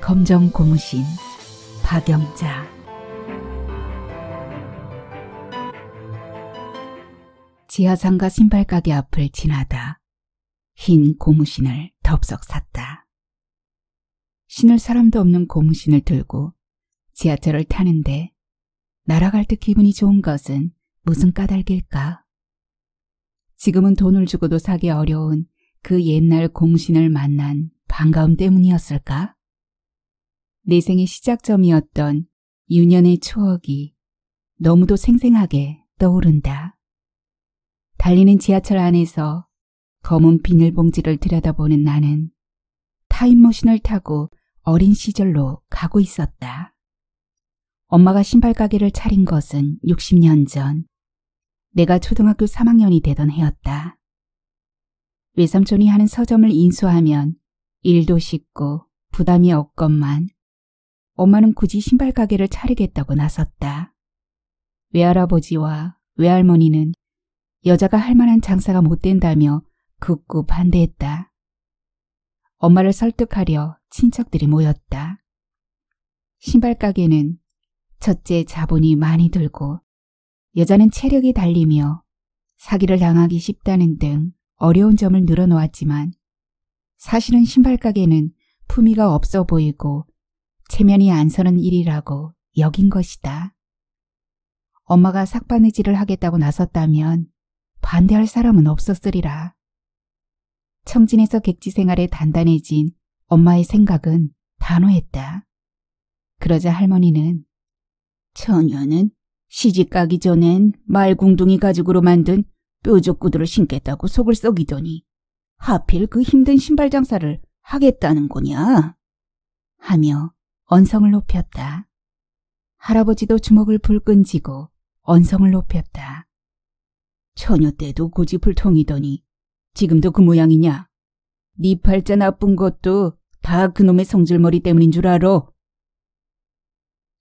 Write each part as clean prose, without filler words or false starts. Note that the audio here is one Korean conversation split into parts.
검정 고무신 박영자. 지하상가 신발가게 앞을 지나다 흰 고무신을 덥석 샀다. 신을 사람도 없는 고무신을 들고 지하철을 타는데 날아갈 듯 기분이 좋은 것은 무슨 까닭일까? 지금은 돈을 주고도 사기 어려운 그 옛날 고무신을 만난 반가움 때문이었을까? 내 생의 시작점이었던 유년의 추억이 너무도 생생하게 떠오른다. 달리는 지하철 안에서 검은 비닐봉지를 들여다보는 나는 타임머신을 타고 어린 시절로 가고 있었다. 엄마가 신발가게를 차린 것은 60년 전, 내가 초등학교 3학년이 되던 해였다. 외삼촌이 하는 서점을 인수하면 일도 쉽고 부담이 없건만 엄마는 굳이 신발가게를 차리겠다고 나섰다. 외할아버지와 외할머니는 여자가 할 만한 장사가 못 된다며 극구 반대했다. 엄마를 설득하려 친척들이 모였다. 신발가게는 첫째 자본이 많이 들고 여자는 체력이 달리며 사기를 당하기 쉽다는 등 어려운 점을 늘어놓았지만 사실은 신발가게는 품위가 없어 보이고 체면이 안 서는 일이라고 여긴 것이다. 엄마가 삭바느질을 하겠다고 나섰다면 반대할 사람은 없었으리라. 청진에서 객지 생활에 단단해진 엄마의 생각은 단호했다. 그러자 할머니는 처녀는 시집가기 전엔 말궁둥이 가죽으로 만든 뾰족구두를 신겠다고 속을 썩이더니 하필 그 힘든 신발 장사를 하겠다는 거냐? 하며 언성을 높였다. 할아버지도 주먹을 불끈 쥐고 언성을 높였다. 처녀 때도 고집불통이더니 지금도 그 모양이냐? 네 팔자 나쁜 것도 다 그놈의 성질머리 때문인 줄 알아?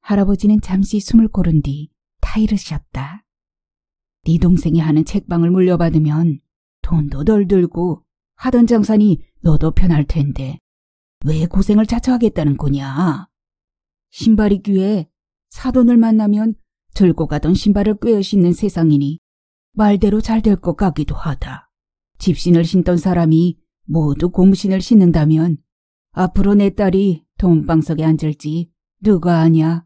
할아버지는 잠시 숨을 고른 뒤 타이르셨다. 네 동생이 하는 책방을 물려받으면 돈도 덜 들고 하던 장사니 너도 편할 텐데 왜 고생을 자처하겠다는 거냐? 신발이 귀해 사돈을 만나면 들고 가던 신발을 꿰어 신는 세상이니 말대로 잘 될 것 같기도 하다. 집신을 신던 사람이 모두 고무신을 신는다면 앞으로 내 딸이 돈방석에 앉을지 누가 아냐?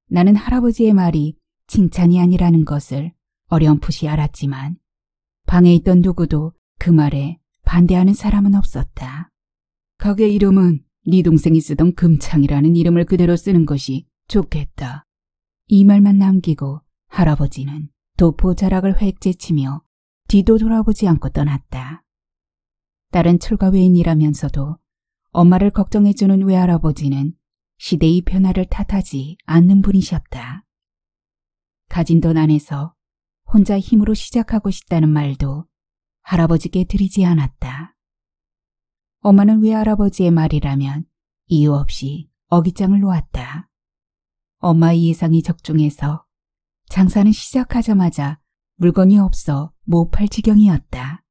나는 할아버지의 말이 칭찬이 아니라는 것을 어렴풋이 알았지만 방에 있던 누구도 그 말에 반대하는 사람은 없었다. 가게 이름은 네 동생이 쓰던 금창이라는 이름을 그대로 쓰는 것이 좋겠다. 이 말만 남기고 할아버지는 도포 자락을 획 제치며 뒤도 돌아보지 않고 떠났다. 딸은 출가회인이라면서도 엄마를 걱정해주는 외할아버지는 시대의 변화를 탓하지 않는 분이셨다. 가진 돈 안에서 혼자 힘으로 시작하고 싶다는 말도 할아버지께 드리지 않았다. 엄마는 외할아버지의 말이라면 이유 없이 어깃장을 놓았다. 엄마의 예상이 적중해서 장사는 시작하자마자 물건이 없어 못 팔 지경이었다.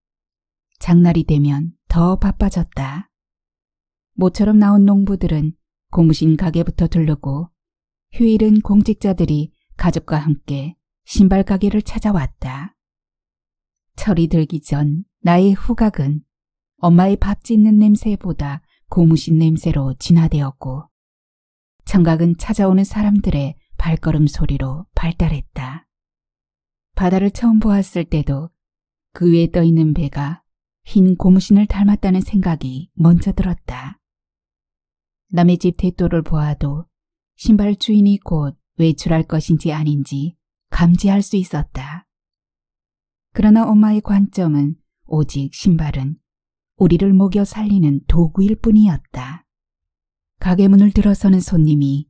장날이 되면 더 바빠졌다. 모처럼 나온 농부들은 고무신 가게부터 들르고 휴일은 공직자들이 가족과 함께 신발 가게를 찾아왔다. 철이 들기 전 나의 후각은 엄마의 밥 짓는 냄새보다 고무신 냄새로 진화되었고 청각은 찾아오는 사람들의 발걸음 소리로 발달했다. 바다를 처음 보았을 때도 그 위에 떠있는 배가 흰 고무신을 닮았다는 생각이 먼저 들었다. 남의 집 대도를 보아도 신발 주인이 곧 외출할 것인지 아닌지 감지할 수 있었다. 그러나 엄마의 관점은 오직 신발은 우리를 먹여 살리는 도구일 뿐이었다. 가게 문을 들어서는 손님이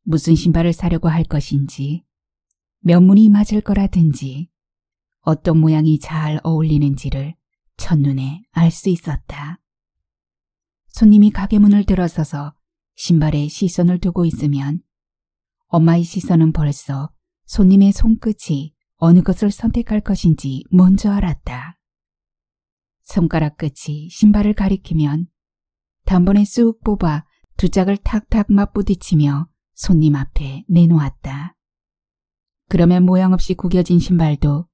무슨 신발을 사려고 할 것인지, 면문이 맞을 거라든지, 어떤 모양이 잘 어울리는지를 첫눈에 알 수 있었다. 손님이 가게 문을 들어서서 신발에 시선을 두고 있으면 엄마의 시선은 벌써 손님의 손끝이 어느 것을 선택할 것인지 먼저 알았다. 손가락 끝이 신발을 가리키면 단번에 쑥 뽑아 두 짝을 탁탁 맞부딪히며 손님 앞에 내놓았다. 그러면 모양 없이 구겨진 신발도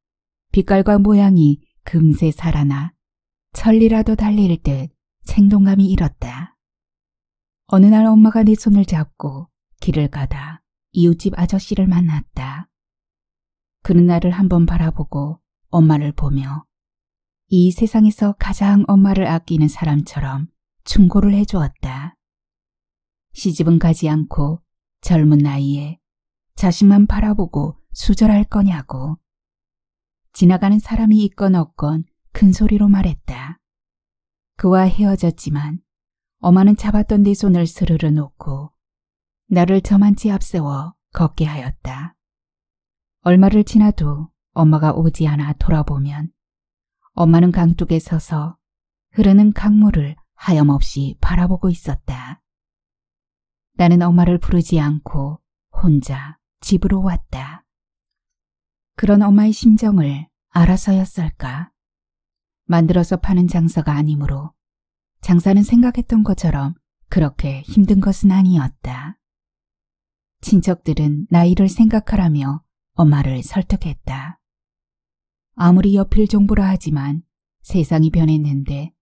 빛깔과 모양이 금세 살아나 천리라도 달릴 듯 생동감이 일었다. 어느 날 엄마가 내 손을 잡고 길을 가다 이웃집 아저씨를 만났다. 그는 나를 한번 바라보고 엄마를 보며 이 세상에서 가장 엄마를 아끼는 사람처럼 충고를 해주었다. 시집은 가지 않고 젊은 나이에 자식만 바라보고 수절할 거냐고. 지나가는 사람이 있건 없건 큰 소리로 말했다. 그와 헤어졌지만 엄마는 잡았던 내 손을 스르르 놓고 나를 저만치 앞세워 걷게 하였다. 얼마를 지나도 엄마가 오지 않아 돌아보면 엄마는 강둑에 서서 흐르는 강물을 하염없이 바라보고 있었다. 나는 엄마를 부르지 않고 혼자 집으로 왔다. 그런 엄마의 심정을 알아서였을까? 만들어서 파는 장사가 아니므로 장사는 생각했던 것처럼 그렇게 힘든 것은 아니었다. 친척들은 나이를 생각하라며 엄마를 설득했다. 아무리 여필 정보라 하지만 세상이 변했는데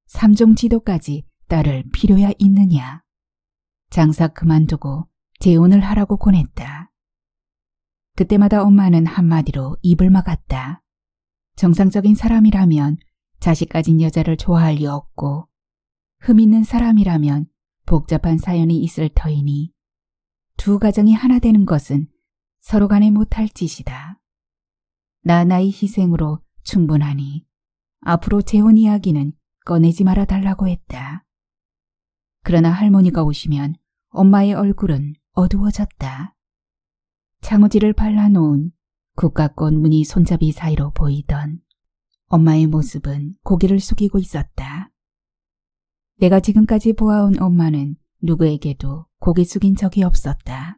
삼종 지도까지 딸을 필요야 있느냐. 장사 그만두고 재혼을 하라고 권했다. 그때마다 엄마는 한마디로 입을 막았다. 정상적인 사람이라면 자식 가진 여자를 좋아할 리 없고 흠 있는 사람이라면 복잡한 사연이 있을 터이니 두 가정이 하나 되는 것은 서로 간에 못할 짓이다. 나의 희생으로 충분하니 앞으로 재혼 이야기는 꺼내지 말아 달라고 했다. 그러나 할머니가 오시면 엄마의 얼굴은 어두워졌다. 창호지를 발라놓은 국가꽃 무늬 손잡이 사이로 보이던 엄마의 모습은 고개를 숙이고 있었다. 내가 지금까지 보아온 엄마는 누구에게도 고개 숙인 적이 없었다.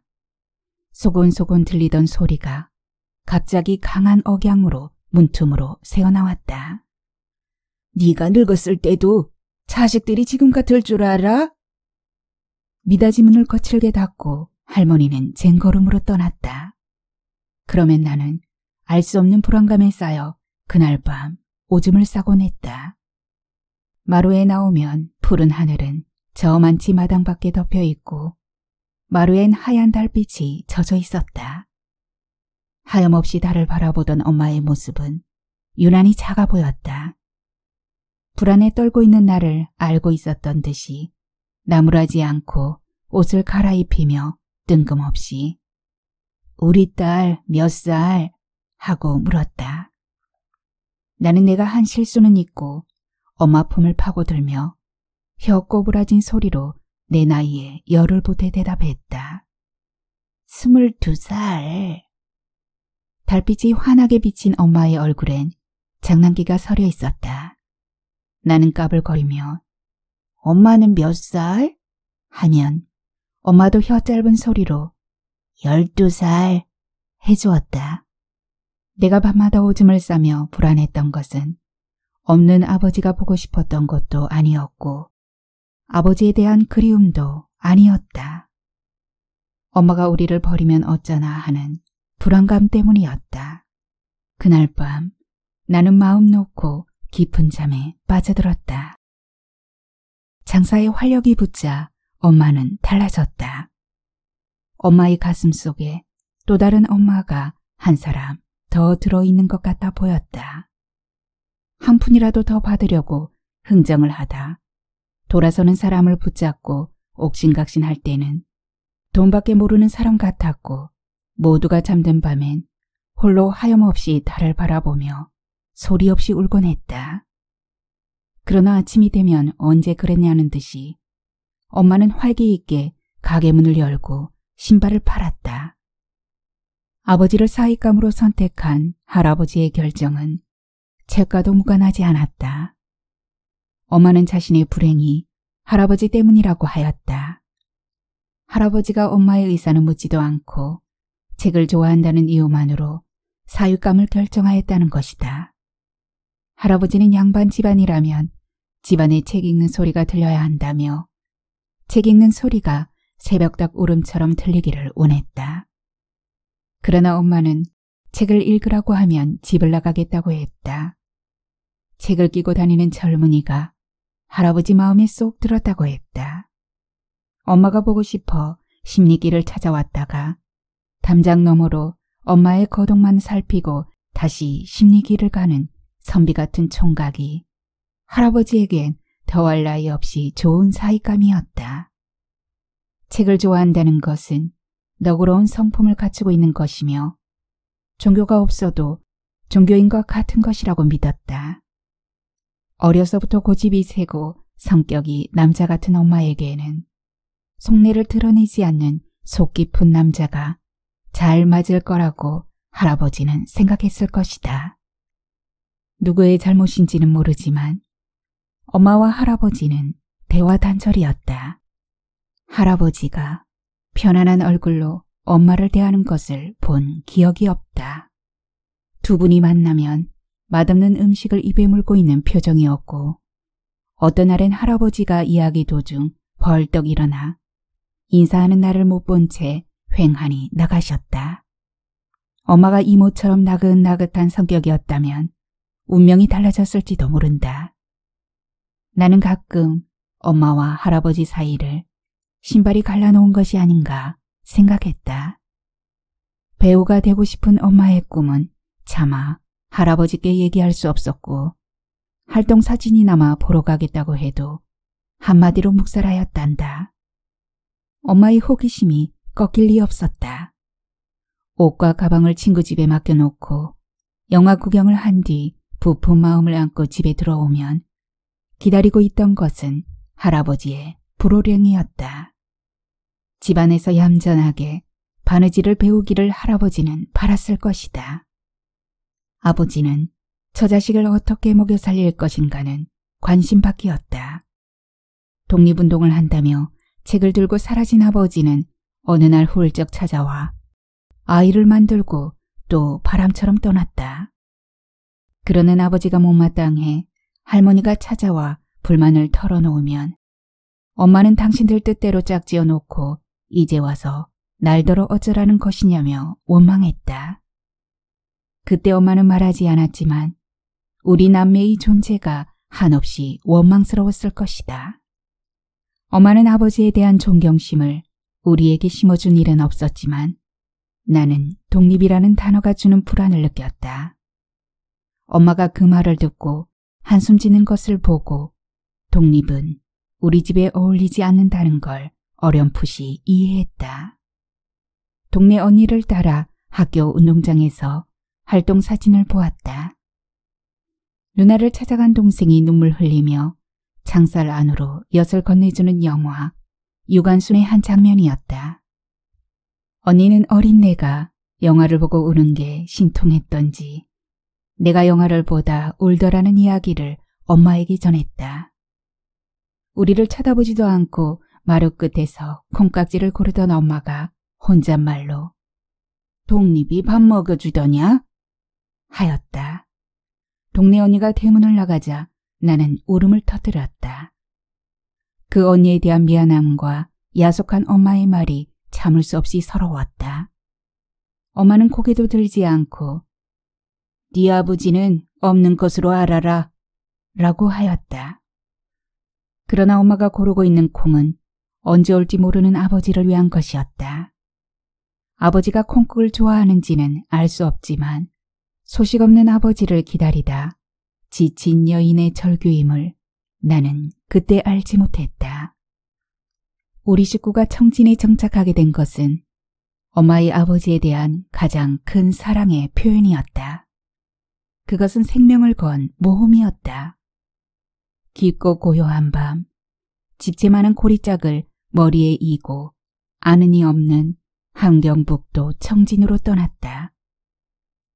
소곤소곤 들리던 소리가 갑자기 강한 억양으로 문틈으로 새어나왔다. 네가 늙었을 때도 자식들이 지금 같을 줄 알아? 미닫이 문을 거칠게 닫고 할머니는 쟁걸음으로 떠났다. 그러면 나는 알 수 없는 불안감에 쌓여 그날 밤 오줌을 싸곤 했다. 마루에 나오면 푸른 하늘은 저만치 마당 밖에 덮여 있고 마루엔 하얀 달빛이 젖어 있었다. 하염없이 달을 바라보던 엄마의 모습은 유난히 작아 보였다. 불안에 떨고 있는 나를 알고 있었던 듯이 나무라지 않고 옷을 갈아입히며 뜬금없이 우리 딸 몇 살? 하고 물었다. 나는 내가 한 실수는 있고 엄마 품을 파고들며 혀 꼬부라진 소리로 내 나이에 열을 보태 대답했다. 22살. 달빛이 환하게 비친 엄마의 얼굴엔 장난기가 서려 있었다. 나는 까불거리며 엄마는 몇 살? 하면 엄마도 혀 짧은 소리로 12살 해주었다. 내가 밤마다 오줌을 싸며 불안했던 것은 없는 아버지가 보고 싶었던 것도 아니었고 아버지에 대한 그리움도 아니었다. 엄마가 우리를 버리면 어쩌나 하는 불안감 때문이었다. 그날 밤 나는 마음 놓고 깊은 잠에 빠져들었다. 장사에 활력이 붙자 엄마는 달라졌다. 엄마의 가슴 속에 또 다른 엄마가 한 사람 더 들어있는 것 같아 보였다. 한 푼이라도 더 받으려고 흥정을 하다 돌아서는 사람을 붙잡고 옥신각신할 때는 돈밖에 모르는 사람 같았고 모두가 잠든 밤엔 홀로 하염없이 달을 바라보며 소리 없이 울곤 했다. 그러나 아침이 되면 언제 그랬냐는 듯이 엄마는 활기 있게 가게 문을 열고 신발을 팔았다. 아버지를 사익감으로 선택한 할아버지의 결정은 책과도 무관하지 않았다. 엄마는 자신의 불행이 할아버지 때문이라고 하였다. 할아버지가 엄마의 의사는 묻지도 않고 책을 좋아한다는 이유만으로 사육감을 결정하였다는 것이다. 할아버지는 양반 집안이라면 집안에 책 읽는 소리가 들려야 한다며 책 읽는 소리가 새벽닭 울음처럼 들리기를 원했다. 그러나 엄마는 책을 읽으라고 하면 집을 나가겠다고 했다. 책을 끼고 다니는 젊은이가 할아버지 마음에 쏙 들었다고 했다. 엄마가 보고 싶어 심리길을 찾아왔다가 담장 너머로 엄마의 거동만 살피고 다시 심리길을 가는 선비 같은 총각이 할아버지에겐 더할 나위 없이 좋은 사익감이었다. 책을 좋아한다는 것은 너그러운 성품을 갖추고 있는 것이며 종교가 없어도 종교인과 같은 것이라고 믿었다. 어려서부터 고집이 세고 성격이 남자 같은 엄마에게는 속내를 드러내지 않는 속 깊은 남자가 잘 맞을 거라고 할아버지는 생각했을 것이다. 누구의 잘못인지는 모르지만 엄마와 할아버지는 대화 단절이었다. 할아버지가 편안한 얼굴로 엄마를 대하는 것을 본 기억이 없다. 두 분이 만나면 맛없는 음식을 입에 물고 있는 표정이었고 어떤 날엔 할아버지가 이야기 도중 벌떡 일어나 인사하는 날을 못 본 채 휑하니 나가셨다. 엄마가 이모처럼 나긋나긋한 성격이었다면 운명이 달라졌을지도 모른다. 나는 가끔 엄마와 할아버지 사이를 신발이 갈라놓은 것이 아닌가 생각했다. 배우가 되고 싶은 엄마의 꿈은 차마 할아버지께 얘기할 수 없었고 활동 사진이나마 보러 가겠다고 해도 한마디로 묵살하였단다. 엄마의 호기심이 꺾일 리 없었다. 옷과 가방을 친구 집에 맡겨놓고 영화 구경을 한 뒤 부푼 마음을 안고 집에 들어오면 기다리고 있던 것은 할아버지의 불호령이었다. 집안에서 얌전하게 바느질을 배우기를 할아버지는 바랐을 것이다. 아버지는 저 자식을 어떻게 먹여 살릴 것인가는 관심밖이었다. 독립운동을 한다며 책을 들고 사라진 아버지는 어느 날 훌쩍 찾아와 아이를 만들고 또 바람처럼 떠났다. 그러는 아버지가 못마땅해 할머니가 찾아와 불만을 털어놓으면 엄마는 당신들 뜻대로 짝지어 놓고 이제 와서 날더러 어쩌라는 것이냐며 원망했다. 그때 엄마는 말하지 않았지만 우리 남매의 존재가 한없이 원망스러웠을 것이다. 엄마는 아버지에 대한 존경심을 우리에게 심어준 일은 없었지만 나는 독립이라는 단어가 주는 불안을 느꼈다. 엄마가 그 말을 듣고 한숨 짓는 것을 보고 독립은 우리 집에 어울리지 않는다는 걸 어렴풋이 이해했다. 동네 언니를 따라 학교 운동장에서 활동 사진을 보았다. 누나를 찾아간 동생이 눈물 흘리며 창살 안으로 엿을 건네주는 영화 유관순의 한 장면이었다. 언니는 어린 내가 영화를 보고 우는 게 신통했던지 내가 영화를 보다 울더라는 이야기를 엄마에게 전했다. 우리를 쳐다보지도 않고 마루 끝에서 콩깍지를 고르던 엄마가 혼잣말로 독립이 밥 먹여주더냐? 하였다. 동네 언니가 대문을 나가자 나는 울음을 터뜨렸다. 그 언니에 대한 미안함과 야속한 엄마의 말이 참을 수 없이 서러웠다. 엄마는 고개도 들지 않고 네 아버지는 없는 것으로 알아라 라고 하였다. 그러나 엄마가 고르고 있는 콩은 언제 올지 모르는 아버지를 위한 것이었다. 아버지가 콩국을 좋아하는지는 알 수 없지만 소식 없는 아버지를 기다리다 지친 여인의 절규임을 나는 그때 알지 못했다. 우리 식구가 청진에 정착하게 된 것은 엄마의 아버지에 대한 가장 큰 사랑의 표현이었다. 그것은 생명을 건 모험이었다. 깊고 고요한 밤, 집채 많은 고리짝을 머리에 이고 아는 이 없는 함경북도 청진으로 떠났다.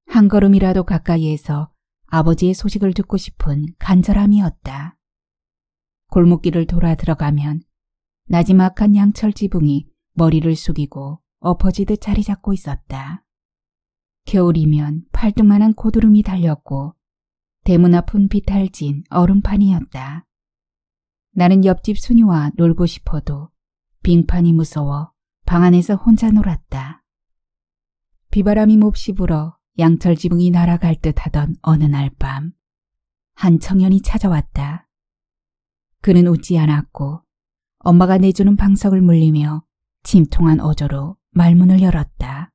한 걸음이라도 가까이에서 아버지의 소식을 듣고 싶은 간절함이었다. 골목길을 돌아 들어가면 나지막한 양철 지붕이 머리를 숙이고 엎어지듯 자리 잡고 있었다. 겨울이면 팔뚝만한 고드름이 달렸고 대문 앞은 비탈진 얼음판이었다. 나는 옆집 순이와 놀고 싶어도 빙판이 무서워 방 안에서 혼자 놀았다. 비바람이 몹시 불어 양철 지붕이 날아갈 듯 하던 어느 날 밤, 한 청년이 찾아왔다. 그는 웃지 않았고 엄마가 내주는 방석을 물리며 침통한 어조로 말문을 열었다.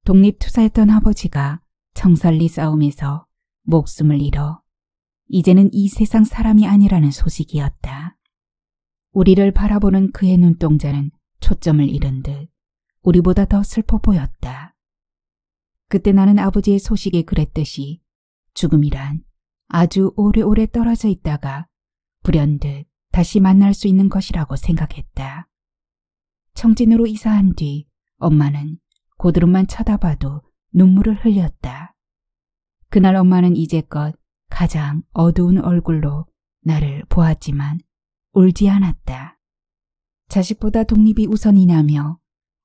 독립투사였던 아버지가 청설리 싸움에서 목숨을 잃어 이제는 이 세상 사람이 아니라는 소식이었다. 우리를 바라보는 그의 눈동자는 초점을 잃은 듯 우리보다 더 슬퍼 보였다. 그때 나는 아버지의 소식에 그랬듯이 죽음이란 아주 오래오래 떨어져 있다가 불현듯 다시 만날 수 있는 것이라고 생각했다. 청진으로 이사한 뒤 엄마는 고드름만 쳐다봐도 눈물을 흘렸다. 그날 엄마는 이제껏 가장 어두운 얼굴로 나를 보았지만 울지 않았다. 자식보다 독립이 우선이냐며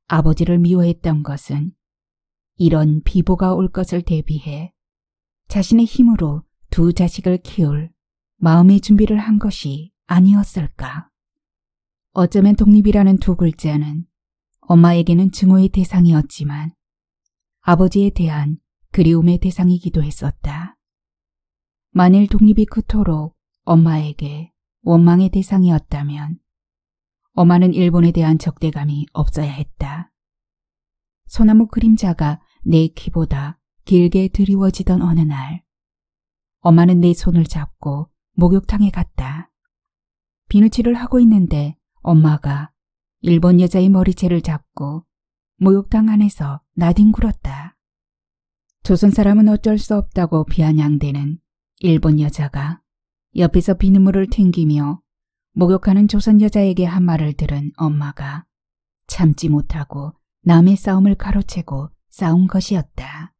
아버지를 미워했던 것은 이런 비보가 올 것을 대비해 자신의 힘으로 두 자식을 키울 마음의 준비를 한 것이 아니었을까. 어쩌면 독립이라는 두 글자는 엄마에게는 증오의 대상이었지만 아버지에 대한 그리움의 대상이기도 했었다. 만일 독립이 그토록 엄마에게 원망의 대상이었다면 엄마는 일본에 대한 적대감이 없어야 했다. 소나무 그림자가 내 키보다 길게 드리워지던 어느 날, 엄마는 내 손을 잡고 목욕탕에 갔다. 비누칠을 하고 있는데 엄마가 일본 여자의 머리채를 잡고 목욕탕 안에서 나뒹굴었다. 조선 사람은 어쩔 수 없다고 비아냥대는 일본 여자가 옆에서 비눗물을 튕기며 목욕하는 조선 여자에게 한 말을 들은 엄마가 참지 못하고 남의 싸움을 가로채고 싸운 것이었다.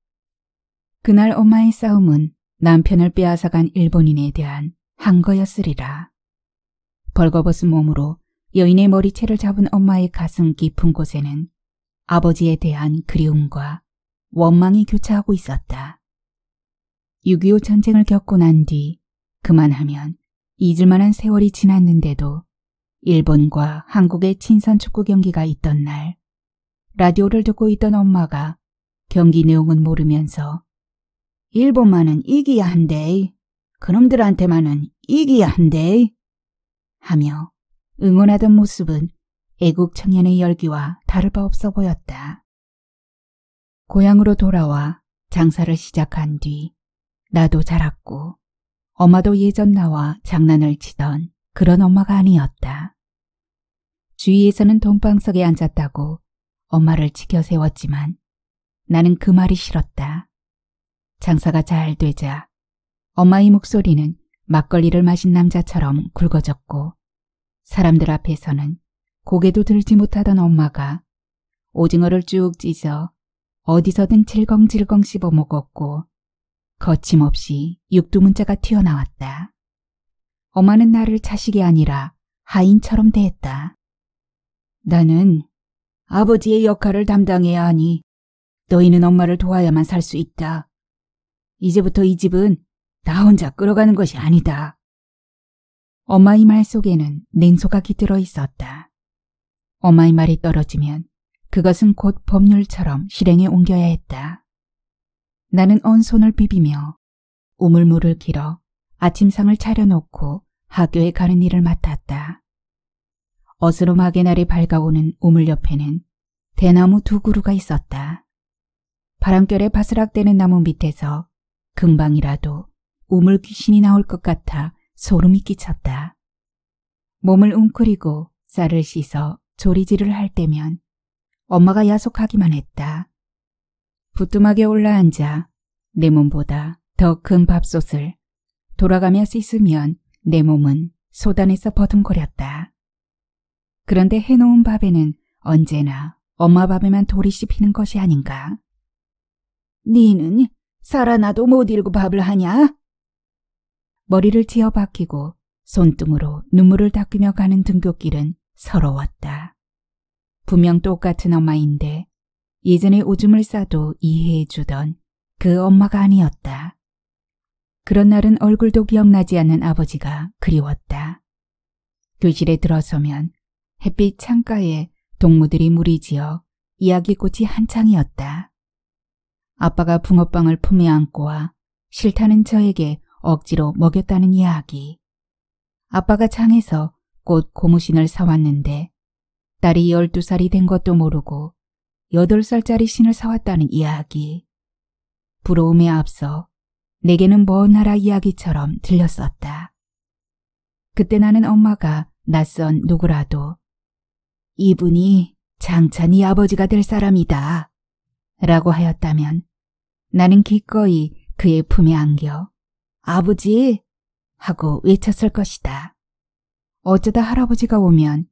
그날 엄마의 싸움은 남편을 빼앗아간 일본인에 대한 항거였으리라. 벌거벗은 몸으로 여인의 머리채를 잡은 엄마의 가슴 깊은 곳에는 아버지에 대한 그리움과 원망이 교차하고 있었다. 6.25 전쟁을 겪고 난 뒤 그만하면 잊을 만한 세월이 지났는데도 일본과 한국의 친선 축구 경기가 있던 날 라디오를 듣고 있던 엄마가 경기 내용은 모르면서 일본만은 이기야 한대. 그놈들한테만은 이기야 한대. 하며 응원하던 모습은 애국 청년의 열기와 다를 바 없어 보였다. 고향으로 돌아와 장사를 시작한 뒤 나도 자랐고 엄마도 예전 나와 장난을 치던 그런 엄마가 아니었다. 주위에서는 돈방석에 앉았다고 엄마를 치켜 세웠지만 나는 그 말이 싫었다. 장사가 잘 되자 엄마의 목소리는 막걸리를 마신 남자처럼 굵어졌고 사람들 앞에서는 고개도 들지 못하던 엄마가 오징어를 쭉 찢어 어디서든 질겅질겅 씹어 먹었고 거침없이 육두문자가 튀어나왔다. 엄마는 나를 자식이 아니라 하인처럼 대했다. 나는 아버지의 역할을 담당해야 하니 너희는 엄마를 도와야만 살 수 있다. 이제부터 이 집은 나 혼자 끌어가는 것이 아니다. 엄마의 말 속에는 냉소가 깃들어 있었다. 엄마의 말이 떨어지면 그것은 곧 법률처럼 실행에 옮겨야 했다. 나는 언손을 비비며 우물물을 길어 아침상을 차려놓고 학교에 가는 일을 맡았다. 어스름하게 날이 밝아오는 우물 옆에는 대나무 두 그루가 있었다. 바람결에 바스락대는 나무 밑에서 금방이라도 우물 귀신이 나올 것 같아 소름이 끼쳤다. 몸을 웅크리고 쌀을 씻어 조리질을 할 때면 엄마가 야속하기만 했다. 부뚜막에 올라앉아 내 몸보다 더 큰 밥솥을 돌아가며 씻으면 내 몸은 소단에서 버둥거렸다. 그런데 해놓은 밥에는 언제나 엄마 밥에만 돌이 씹히는 것이 아닌가. 니는 살아나도 못 일고 밥을 하냐? 머리를 지어 박히고 손등으로 눈물을 닦으며 가는 등굣길은 서러웠다. 분명 똑같은 엄마인데 예전에 오줌을 싸도 이해해주던 그 엄마가 아니었다. 그런 날은 얼굴도 기억나지 않는 아버지가 그리웠다. 교실에 들어서면 햇빛 창가에 동무들이 무리지어 이야기꽃이 한창이었다. 아빠가 붕어빵을 품에 안고 와 싫다는 저에게 억지로 먹였다는 이야기. 아빠가 장에서 꽃 고무신을 사왔는데 딸이 12살이 된 것도 모르고 8살짜리 신을 사왔다는 이야기. 부러움에 앞서 내게는 먼 나라 이야기처럼 들렸었다. 그때 나는 엄마가 낯선 누구라도 이분이 장차 네 아버지가 될 사람이다 라고 하였다면 나는 기꺼이 그의 품에 안겨 아버지 하고 외쳤을 것이다. 어쩌다 할아버지가 오면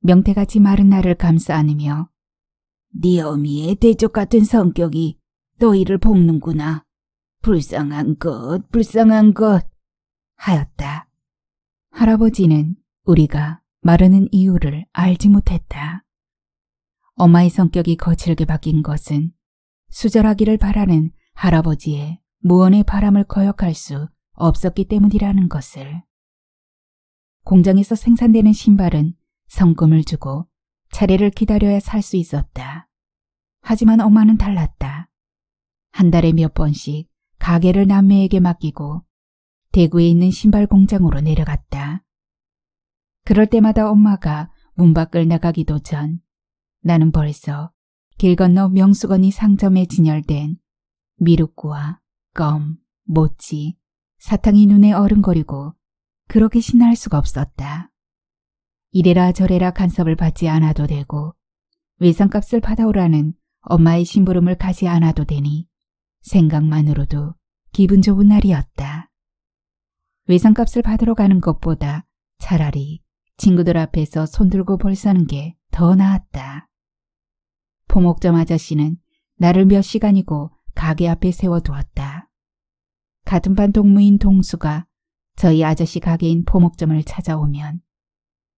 명태같이 마른 나를 감싸 안으며 네 어미의 대쪽 같은 성격이 너희를 볶는구나. 불쌍한 것, 불쌍한 것 하였다. 할아버지는 우리가 마르는 이유를 알지 못했다. 엄마의 성격이 거칠게 바뀐 것은 수절하기를 바라는 할아버지의 무언의 바람을 거역할 수 없었기 때문이라는 것을. 공장에서 생산되는 신발은 성금을 주고 차례를 기다려야 살 수 있었다. 하지만 엄마는 달랐다. 한 달에 몇 번씩 가게를 남매에게 맡기고 대구에 있는 신발 공장으로 내려갔다. 그럴 때마다 엄마가 문 밖을 나가기도 전 나는 벌써 길 건너 명수건이 상점에 진열된 미륵구와 껌, 모찌, 사탕이 눈에 어른거리고 그렇게 신나할 수가 없었다. 이래라 저래라 간섭을 받지 않아도 되고 외상값을 받아오라는 엄마의 심부름을 가지 않아도 되니 생각만으로도 기분 좋은 날이었다. 외상값을 받으러 가는 것보다 차라리 친구들 앞에서 손들고 벌서는 게 더 나았다. 포목점 아저씨는 나를 몇 시간이고 가게 앞에 세워두었다. 같은 반 동무인 동수가 저희 아저씨 가게인 포목점을 찾아오면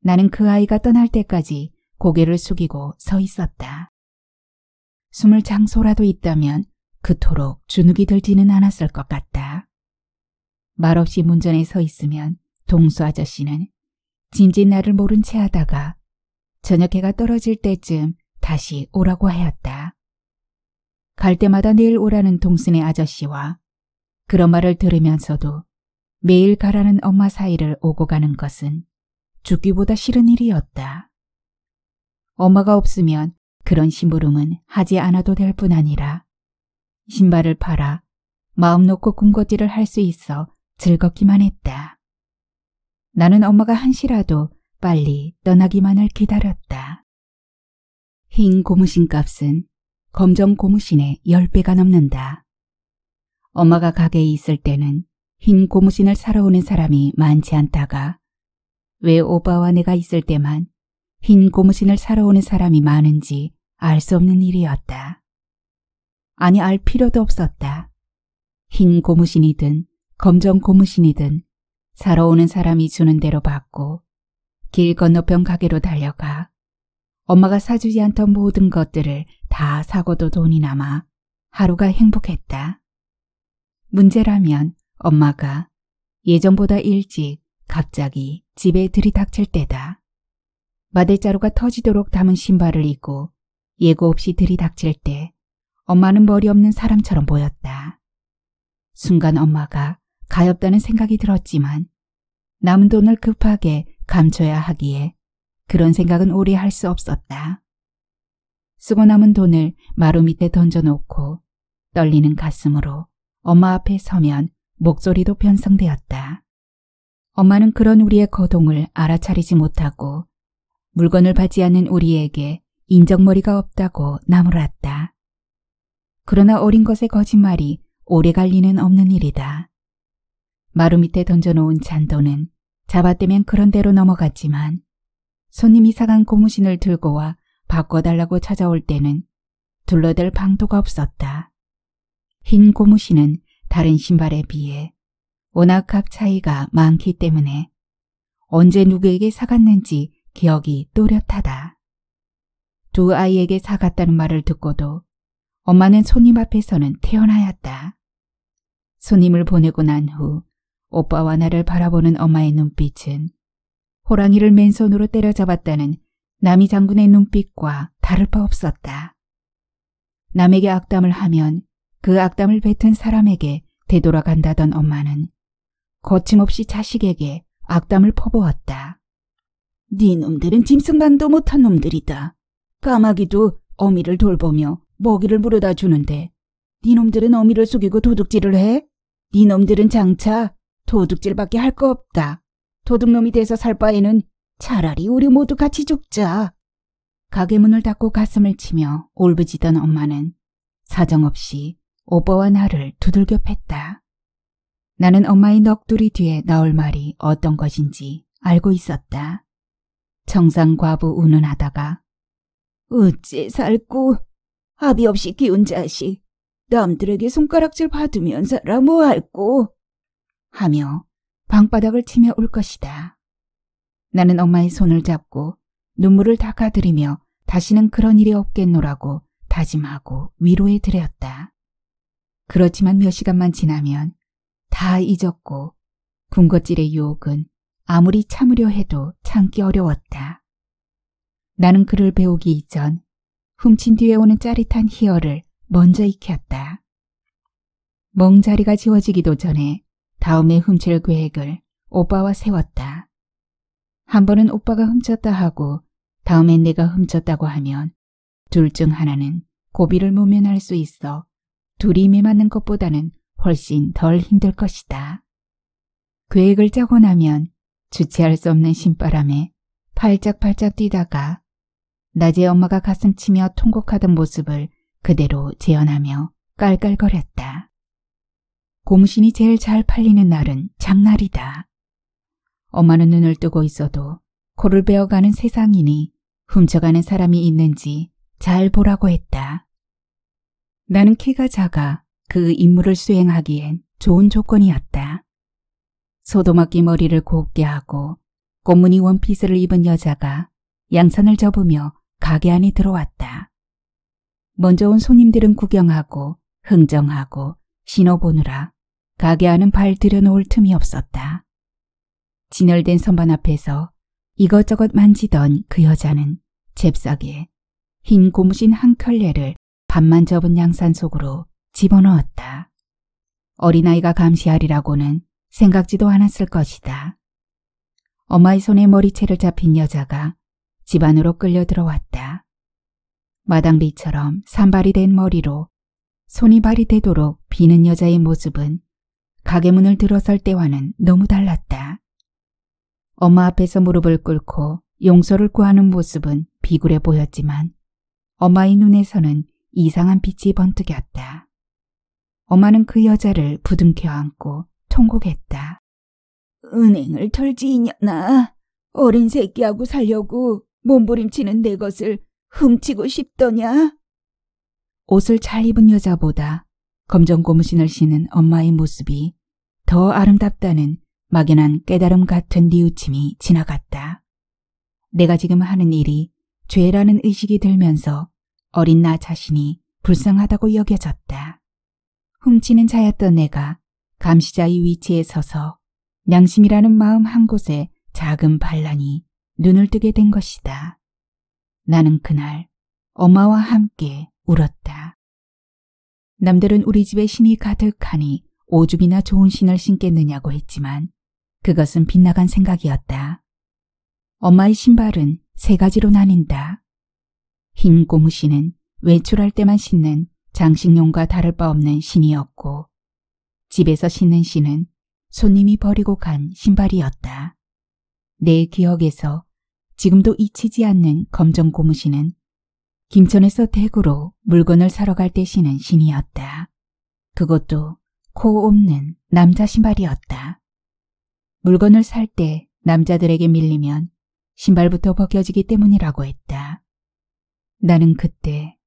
나는 그 아이가 떠날 때까지 고개를 숙이고 서 있었다. 숨을 장소라도 있다면 그토록 주눅이 들지는 않았을 것 같다. 말없이 문전에 서 있으면 동수 아저씨는 짐짓 나를 모른 채 하다가 저녁 해가 떨어질 때쯤 다시 오라고 하였다. 갈 때마다 내일 오라는 동순의 아저씨와 그런 말을 들으면서도 매일 가라는 엄마 사이를 오고 가는 것은 죽기보다 싫은 일이었다. 엄마가 없으면 그런 심부름은 하지 않아도 될 뿐 아니라 신발을 팔아 마음 놓고 군것질을 할 수 있어 즐겁기만 했다. 나는 엄마가 한시라도 빨리 떠나기만을 기다렸다. 흰 고무신 값은 검정 고무신의 10배가 넘는다. 엄마가 가게에 있을 때는 흰 고무신을 사러 오는 사람이 많지 않다가 왜 오빠와 내가 있을 때만 흰 고무신을 사러 오는 사람이 많은지 알 수 없는 일이었다. 아니 알 필요도 없었다. 흰 고무신이든 검정 고무신이든 사러 오는 사람이 주는 대로 받고 길 건너편 가게로 달려가 엄마가 사주지 않던 모든 것들을 다 사고도 돈이 남아 하루가 행복했다. 문제라면 엄마가 예전보다 일찍 갑자기 집에 들이닥칠 때다. 마대자루가 터지도록 담은 신발을 입고 예고 없이 들이닥칠 때 엄마는 머리 없는 사람처럼 보였다. 순간 엄마가 가엾다는 생각이 들었지만 남은 돈을 급하게 감춰야 하기에 그런 생각은 오래 할 수 없었다. 쓰고 남은 돈을 마루 밑에 던져놓고 떨리는 가슴으로 엄마 앞에 서면 목소리도 변성되었다. 엄마는 그런 우리의 거동을 알아차리지 못하고 물건을 받지 않는 우리에게 인정머리가 없다고 나무랐다. 그러나 어린 것의 거짓말이 오래 갈 리는 없는 일이다. 마루 밑에 던져놓은 잔돈은 잡아떼면 그런 대로 넘어갔지만 손님이 사간 고무신을 들고 와 바꿔달라고 찾아올 때는 둘러댈 방도가 없었다. 흰 고무신은 다른 신발에 비해 워낙 값 차이가 많기 때문에 언제 누구에게 사갔는지 기억이 또렷하다. 두 아이에게 사갔다는 말을 듣고도 엄마는 손님 앞에서는 태어나였다. 손님을 보내고 난 후 오빠와 나를 바라보는 엄마의 눈빛은 호랑이를 맨손으로 때려잡았다는 남이 장군의 눈빛과 다를 바 없었다. 남에게 악담을 하면 그 악담을 뱉은 사람에게 되돌아간다던 엄마는 거침없이 자식에게 악담을 퍼부었다. 네 놈들은 짐승만도 못한 놈들이다. 까마귀도 어미를 돌보며 먹이를 물어다 주는데 네 놈들은 어미를 속이고 도둑질을 해? 네 놈들은 장차 도둑질밖에 할 거 없다. 도둑놈이 돼서 살 바에는 차라리 우리 모두 같이 죽자. 가게 문을 닫고 가슴을 치며 울부짖던 엄마는 사정없이 오빠와 나를 두들겨 팼다. 나는 엄마의 넋두리 뒤에 나올 말이 어떤 것인지 알고 있었다. 청산과부 운운하다가 어째 살고 아비 없이 키운 자식 남들에게 손가락질 받으면 살아 뭐할꼬 하며 방바닥을 치며 울 것이다. 나는 엄마의 손을 잡고 눈물을 닦아드리며 다시는 그런 일이 없겠노라고 다짐하고 위로해 드렸다. 그렇지만 몇 시간만 지나면 다 잊었고 군것질의 유혹은 아무리 참으려 해도 참기 어려웠다. 나는 글을 배우기 이전 훔친 뒤에 오는 짜릿한 희열을 먼저 익혔다. 멍자리가 지워지기도 전에 다음에 훔칠 계획을 오빠와 세웠다. 한 번은 오빠가 훔쳤다 하고 다음엔 내가 훔쳤다고 하면 둘 중 하나는 고비를 모면할 수 있어 둘이 매맞는 것보다는 훨씬 덜 힘들 것이다. 계획을 짜고 나면 주체할 수 없는 신바람에 팔짝팔짝 뛰다가 낮에 엄마가 가슴 치며 통곡하던 모습을 그대로 재현하며 깔깔거렸다. 고무신이 제일 잘 팔리는 날은 장날이다. 엄마는 눈을 뜨고 있어도 코를 베어가는 세상이니 훔쳐가는 사람이 있는지 잘 보라고 했다. 나는 키가 작아 그 임무를 수행하기엔 좋은 조건이었다. 소도막기 머리를 곱게 하고 꽃무늬 원피스를 입은 여자가 양산을 접으며 가게 안에 들어왔다. 먼저 온 손님들은 구경하고 흥정하고 신어보느라 가게 안은 발 들여놓을 틈이 없었다. 진열된 선반 앞에서 이것저것 만지던 그 여자는 잽싸게 흰 고무신 한 켤레를 반만 접은 양산 속으로 집어넣었다. 어린아이가 감시하리라고는 생각지도 않았을 것이다. 엄마의 손에 머리채를 잡힌 여자가 집 안으로 끌려 들어왔다. 마당비처럼 산발이 된 머리로 손이 발이 되도록 비는 여자의 모습은 가게 문을 들어설 때와는 너무 달랐다. 엄마 앞에서 무릎을 꿇고 용서를 구하는 모습은 비굴해 보였지만 엄마의 눈에서는 이상한 빛이 번뜩였다. 엄마는 그 여자를 부둥켜 안고 통곡했다. 은행을 털지 이년아. 어린 새끼하고 살려고 몸부림치는 내 것을 훔치고 싶더냐? 옷을 잘 입은 여자보다 검정 고무신을 신은 엄마의 모습이 더 아름답다는 막연한 깨달음 같은 뉘우침이 지나갔다. 내가 지금 하는 일이 죄라는 의식이 들면서 어린 나 자신이 불쌍하다고 여겨졌다. 훔치는 자였던 내가 감시자의 위치에 서서 양심이라는 마음 한 곳에 작은 반란이 눈을 뜨게 된 것이다. 나는 그날 엄마와 함께 울었다. 남들은 우리 집에 신이 가득하니 오죽이나 좋은 신을 신겠느냐고 했지만 그것은 빗나간 생각이었다. 엄마의 신발은 세 가지로 나뉜다. 흰 고무신은 외출할 때만 신는 장식용과 다를 바 없는 신이었고 집에서 신는 신은 손님이 버리고 간 신발이었다. 내 기억에서 지금도 잊히지 않는 검정 고무신은 김천에서 대구로 물건을 사러 갈 때 신은 신이었다. 그것도 코 없는 남자 신발이었다. 물건을 살 때 남자들에게 밀리면 신발부터 벗겨지기 때문이라고 했다. 나는 그때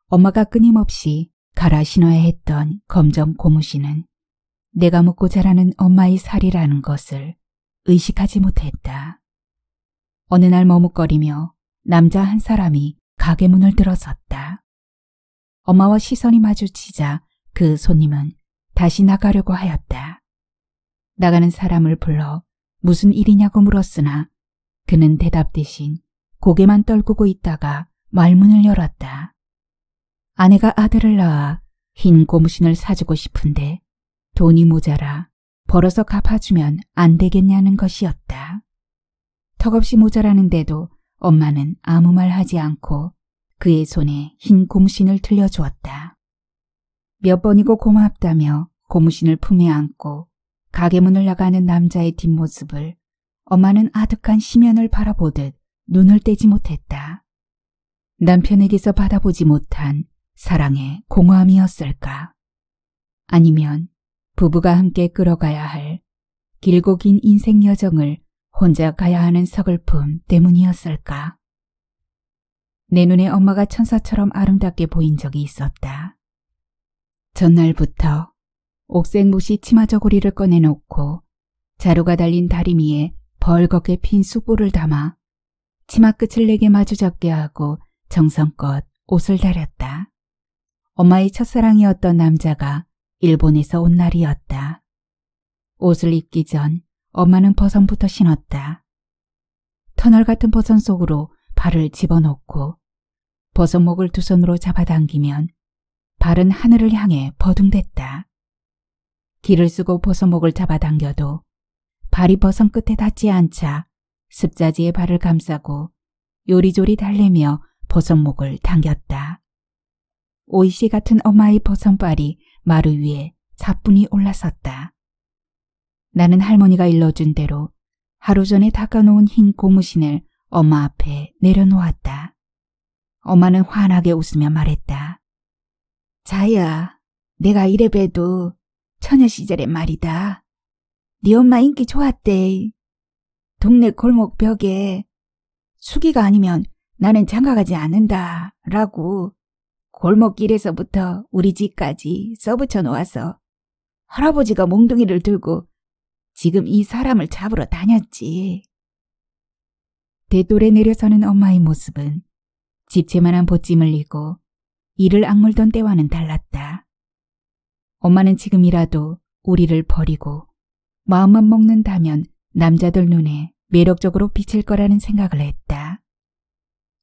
엄마가 끊임없이 갈아 신어야 했던 검정 고무신은 내가 먹고 자라는 엄마의 살이라는 것을 의식하지 못했다. 어느 날 머뭇거리며 남자 한 사람이 가게 문을 들어섰다. 엄마와 시선이 마주치자 그 손님은 다시 나가려고 하였다. 나가는 사람을 불러 무슨 일이냐고 물었으나 그는 대답 대신 고개만 떨구고 있다가 말문을 열었다. 아내가 아들을 낳아 흰 고무신을 사주고 싶은데 돈이 모자라 벌어서 갚아주면 안 되겠냐는 것이었다. 턱없이 모자라는데도 엄마는 아무 말 하지 않고 그의 손에 흰 고무신을 들려주었다. 몇 번이고 고맙다며 고무신을 품에 안고 가게 문을 나가는 남자의 뒷모습을 엄마는 아득한 심연을 바라보듯 눈을 떼지 못했다. 남편에게서 받아보지 못한 사랑의 공허함이었을까? 아니면 부부가 함께 끌어가야 할 길고 긴 인생 여정을 혼자 가야 하는 서글픔 때문이었을까? 내 눈에 엄마가 천사처럼 아름답게 보인 적이 있었다. 전날부터 옥색무시 치마 저고리를 꺼내놓고 자루가 달린 다리미에 벌겋게 핀 숯불을 담아 치마 끝을 내게 마주 잡게 하고 정성껏 옷을 다렸다. 엄마의 첫사랑이었던 남자가 일본에서 온 날이었다. 옷을 입기 전 엄마는 버선부터 신었다. 터널 같은 버선 속으로 발을 집어넣고 버선목을 두 손으로 잡아당기면 발은 하늘을 향해 버둥댔다. 기를 쓰고 버선목을 잡아당겨도 발이 버선 끝에 닿지 않자 습자지에 발을 감싸고 요리조리 달래며 버선목을 당겼다. 오이시 같은 엄마의 버선발이 마루 위에 사뿐히 올라섰다. 나는 할머니가 일러준 대로 하루 전에 닦아놓은 흰 고무신을 엄마 앞에 내려놓았다. 엄마는 환하게 웃으며 말했다. 자야, 내가 이래봬도 처녀 시절의 말이다. 네 엄마 인기 좋았대. 동네 골목 벽에 수기가 아니면 나는 장가가지 않는다 라고 골목길에서부터 우리 집까지 써붙여 놓아서 할아버지가 몽둥이를 들고 지금 이 사람을 잡으러 다녔지. 대돌에 내려서는 엄마의 모습은 집채만한 보찜을 이고 이를 악물던 때와는 달랐다. 엄마는 지금이라도 우리를 버리고 마음만 먹는다면 남자들 눈에 매력적으로 비칠 거라는 생각을 했다.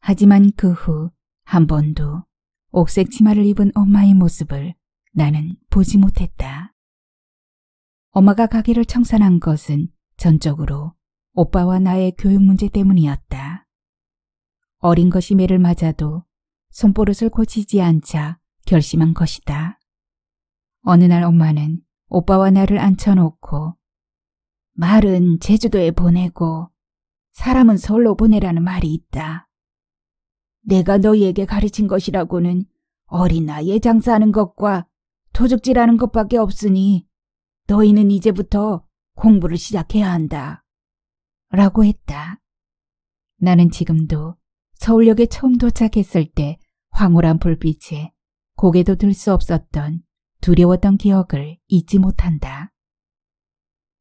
하지만 그 후 한 번도 옥색 치마를 입은 엄마의 모습을 나는 보지 못했다. 엄마가 가게를 청산한 것은 전적으로 오빠와 나의 교육 문제 때문이었다. 어린 것이 매를 맞아도 손버릇을 고치지 않자 결심한 것이다. 어느 날 엄마는 오빠와 나를 앉혀놓고 말은 제주도에 보내고 사람은 서울로 보내라는 말이 있다. 내가 너희에게 가르친 것이라고는 어린 나이에 장사하는 것과 도둑질하는 것밖에 없으니 너희는 이제부터 공부를 시작해야 한다. 라고 했다. 나는 지금도 서울역에 처음 도착했을 때 황홀한 불빛에 고개도 들 수 없었던 두려웠던 기억을 잊지 못한다.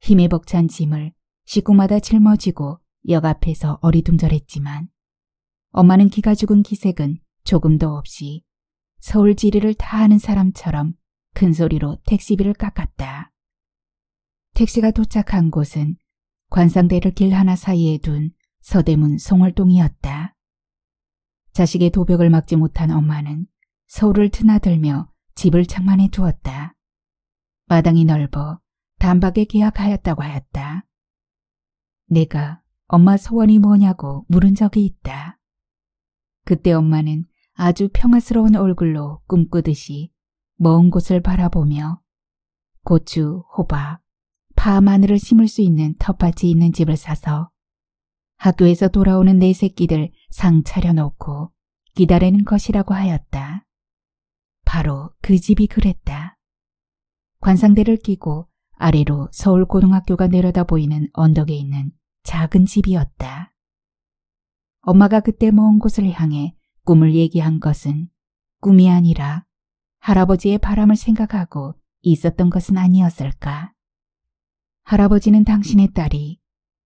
힘에 벅찬 짐을 식구마다 짊어지고 역 앞에서 어리둥절했지만 엄마는 기가 죽은 기색은 조금도 없이 서울 지리를 다 아는 사람처럼 큰 소리로 택시비를 깎았다. 택시가 도착한 곳은 관상대를 길 하나 사이에 둔 서대문 송월동이었다. 자식의 도벽을 막지 못한 엄마는 서울을 드나들며 집을 장만해 두었다. 마당이 넓어 단박에 계약하였다고 하였다. 내가 엄마 소원이 뭐냐고 물은 적이 있다. 그때 엄마는 아주 평화스러운 얼굴로 꿈꾸듯이 먼 곳을 바라보며 고추, 호박, 파, 마늘을 심을 수 있는 텃밭이 있는 집을 사서 학교에서 돌아오는 내 새끼들 상 차려놓고 기다리는 것이라고 하였다. 바로 그 집이 그랬다. 관상대를 끼고 아래로 서울고등학교가 내려다 보이는 언덕에 있는 작은 집이었다. 엄마가 그때 먼 곳을 향해 꿈을 얘기한 것은 꿈이 아니라 할아버지의 바람을 생각하고 있었던 것은 아니었을까. 할아버지는 당신의 딸이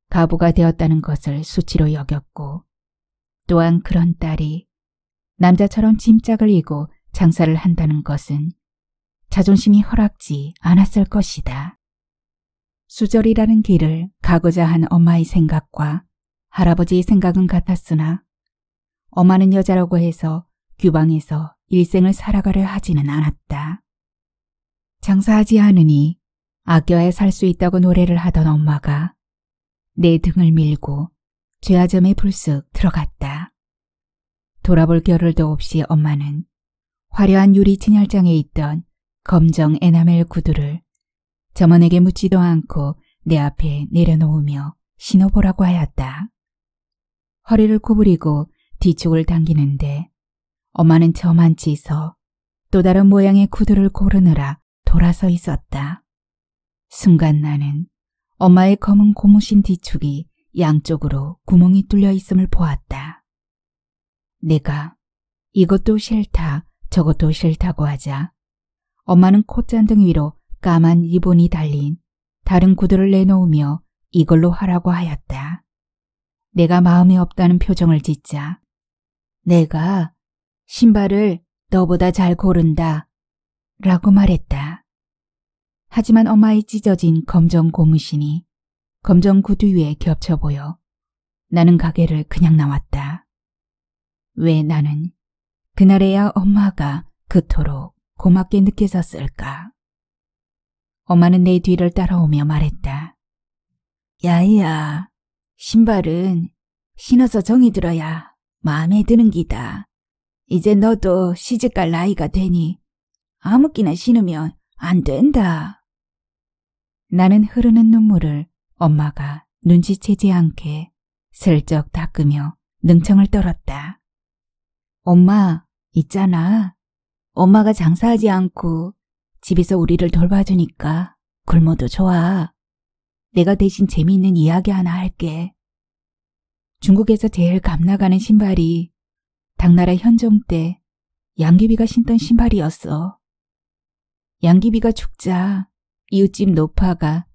가부가 되었다는 것을 수치로 여겼고 또한 그런 딸이 남자처럼 짐짝을 이고 장사를 한다는 것은 자존심이 허락지 않았을 것이다. 수절이라는 길을 가고자 한 엄마의 생각과 할아버지의 생각은 같았으나 엄마는 여자라고 해서 규방에서 일생을 살아가려 하지는 않았다. 장사하지 않으니 아껴야 살 수 있다고 노래를 하던 엄마가 내 등을 밀고 죄화점에 불쑥 들어갔다. 돌아볼 겨를도 없이 엄마는 화려한 유리 진열장에 있던 검정 에나멜 구두를 점원에게 묻지도 않고 내 앞에 내려놓으며 신어보라고 하였다. 허리를 구부리고 뒤축을 당기는데 엄마는 저만치 서 또 다른 모양의 구두를 고르느라 돌아서 있었다. 순간 나는 엄마의 검은 고무신 뒤축이 양쪽으로 구멍이 뚫려 있음을 보았다. 내가 이것도 싫다 저것도 싫다고 하자 엄마는 콧잔등 위로 까만 리본이 달린 다른 구두를 내놓으며 이걸로 하라고 하였다. 내가 마음에 없다는 표정을 짓자 내가 신발을 너보다 잘 고른다 라고 말했다. 하지만 엄마의 찢어진 검정 고무신이 검정 구두 위에 겹쳐 보여 나는 가게를 그냥 나왔다. 왜 나는 그날에야 엄마가 그토록 고맙게 느껴졌을까? 엄마는 내 뒤를 따라오며 말했다. 야야, 신발은 신어서 정이 들어야 마음에 드는 기다. 이제 너도 시집갈 나이가 되니 아무끼나 신으면 안 된다. 나는 흐르는 눈물을 엄마가 눈치채지 않게 슬쩍 닦으며 능청을 떨었다. 엄마, 있잖아. 엄마가 장사하지 않고 집에서 우리를 돌봐주니까 굶어도 좋아. 내가 대신 재미있는 이야기 하나 할게. 중국에서 제일 값나가는 신발이 당나라 현종 때 양귀비가 신던 신발이었어. 양귀비가 죽자 이웃집 노파가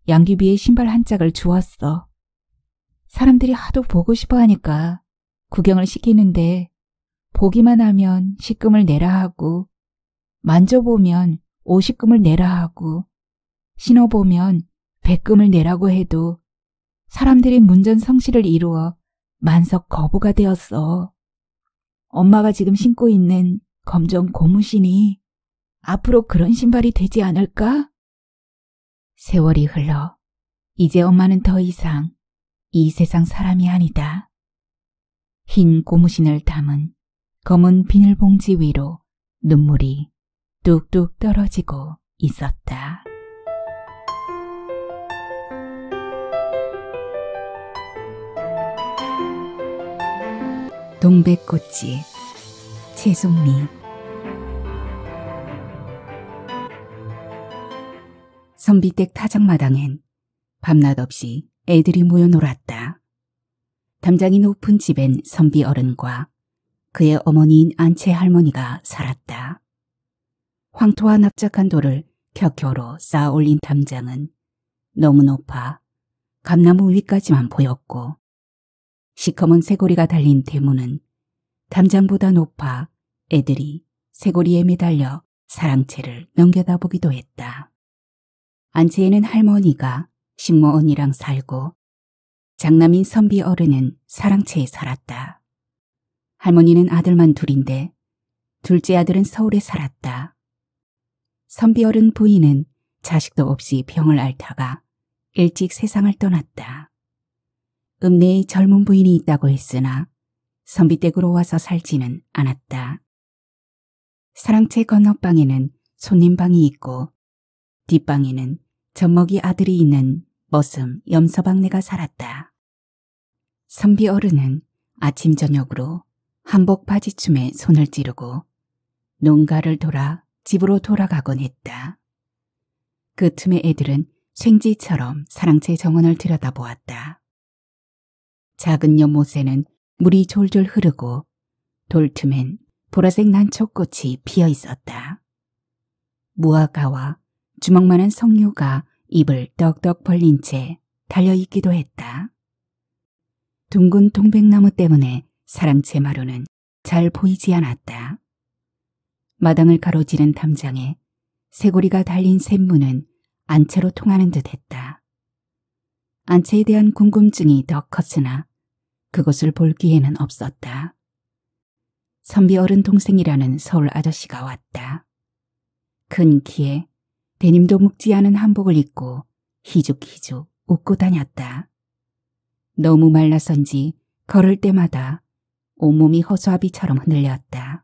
양귀비의 신발 한 짝을 주었어. 사람들이 하도 보고 싶어 하니까 구경을 시키는데 보기만 하면 식금을 내라 하고 만져보면 50금을 내라 하고 신어보면 100금을 내라고 해도 사람들이 문전성시를 이루어 만석 거부가 되었어. 엄마가 지금 신고 있는 검정 고무신이 앞으로 그런 신발이 되지 않을까? 세월이 흘러 이제 엄마는 더 이상 이 세상 사람이 아니다. 흰 고무신을 담은 검은 비닐봉지 위로 눈물이 뚝뚝 떨어지고 있었다. 동백꽃집 최송미. 선비댁 타작마당엔 밤낮 없이 애들이 모여 놀았다. 담장이 높은 집엔 선비 어른과 그의 어머니인 안채 할머니가 살았다. 황토와 납작한 돌을 켜켜로 쌓아 올린 담장은 너무 높아 감나무 위까지만 보였고 시커먼 쇠고리가 달린 대문은 담장보다 높아 애들이 쇠고리에 매달려 사랑채를 넘겨다보기도 했다. 안채에는 할머니가 식모 언니랑 살고 장남인 선비 어른은 사랑채에 살았다. 할머니는 아들만 둘인데 둘째 아들은 서울에 살았다. 선비 어른 부인은 자식도 없이 병을 앓다가 일찍 세상을 떠났다. 읍내에 젊은 부인이 있다고 했으나 선비댁으로 와서 살지는 않았다. 사랑채 건너방에는 손님방이 있고 뒷방에는 젖먹이 아들이 있는 머슴 염서방네가 살았다. 선비 어른은 아침 저녁으로 한복 바지춤에 손을 찌르고 농가를 돌아 집으로 돌아가곤 했다. 그 틈에 애들은 생쥐처럼 사랑채 정원을 들여다보았다. 작은 연못에는 물이 졸졸 흐르고 돌틈엔 보라색 난초꽃이 피어 있었다. 무화과와 주먹만한 석류가 입을 떡떡 벌린 채 달려있기도 했다. 둥근 동백나무 때문에 사랑채 마루는 잘 보이지 않았다. 마당을 가로지른 담장에 쇠고리가 달린 샘문은 안채로 통하는 듯 했다. 안채에 대한 궁금증이 더 컸으나 그것을 볼 기회는 없었다. 선비 어른 동생이라는 서울 아저씨가 왔다. 큰 키에 데님도 묵지 않은 한복을 입고 희죽희죽 웃고 다녔다. 너무 말라선지 걸을 때마다 온몸이 허수아비처럼 흔들렸다.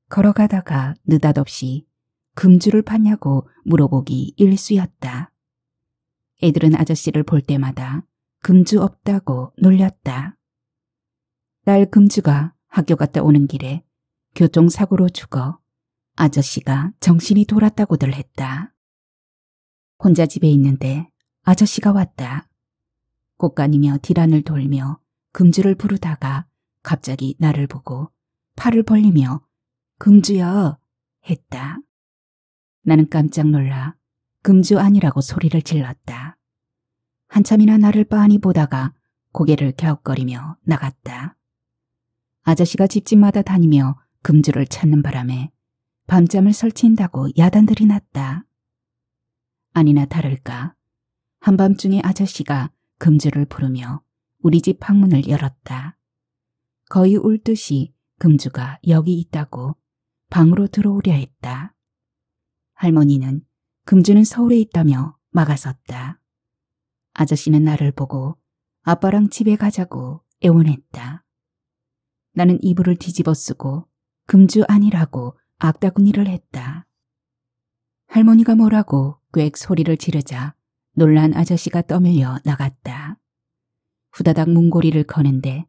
걸어가다가 느닷없이 금주를 팠냐고 물어보기 일쑤였다. 애들은 아저씨를 볼 때마다 금주 없다고 놀렸다. 딸 금주가 학교 갔다 오는 길에 교통사고로 죽어 아저씨가 정신이 돌았다고들 했다. 혼자 집에 있는데 아저씨가 왔다. 꽃가니며 뒤란을 돌며 금주를 부르다가 갑자기 나를 보고 팔을 벌리며 금주야 했다. 나는 깜짝 놀라 금주 아니라고 소리를 질렀다. 한참이나 나를 빤히 보다가 고개를 갸웃거리며 나갔다. 아저씨가 집집마다 다니며 금주를 찾는 바람에 밤잠을 설친다고 야단들이 났다. 아니나 다를까 한밤중에 아저씨가 금주를 부르며 우리 집 방문을 열었다. 거의 울듯이 금주가 여기 있다고 방으로 들어오려 했다. 할머니는 금주는 서울에 있다며 막아섰다. 아저씨는 나를 보고 아빠랑 집에 가자고 애원했다. 나는 이불을 뒤집어 쓰고 금주 아니라고 악다구니를 했다. 할머니가 뭐라고 꽥 소리를 지르자 놀란 아저씨가 떠밀려 나갔다. 후다닥 문고리를 거는데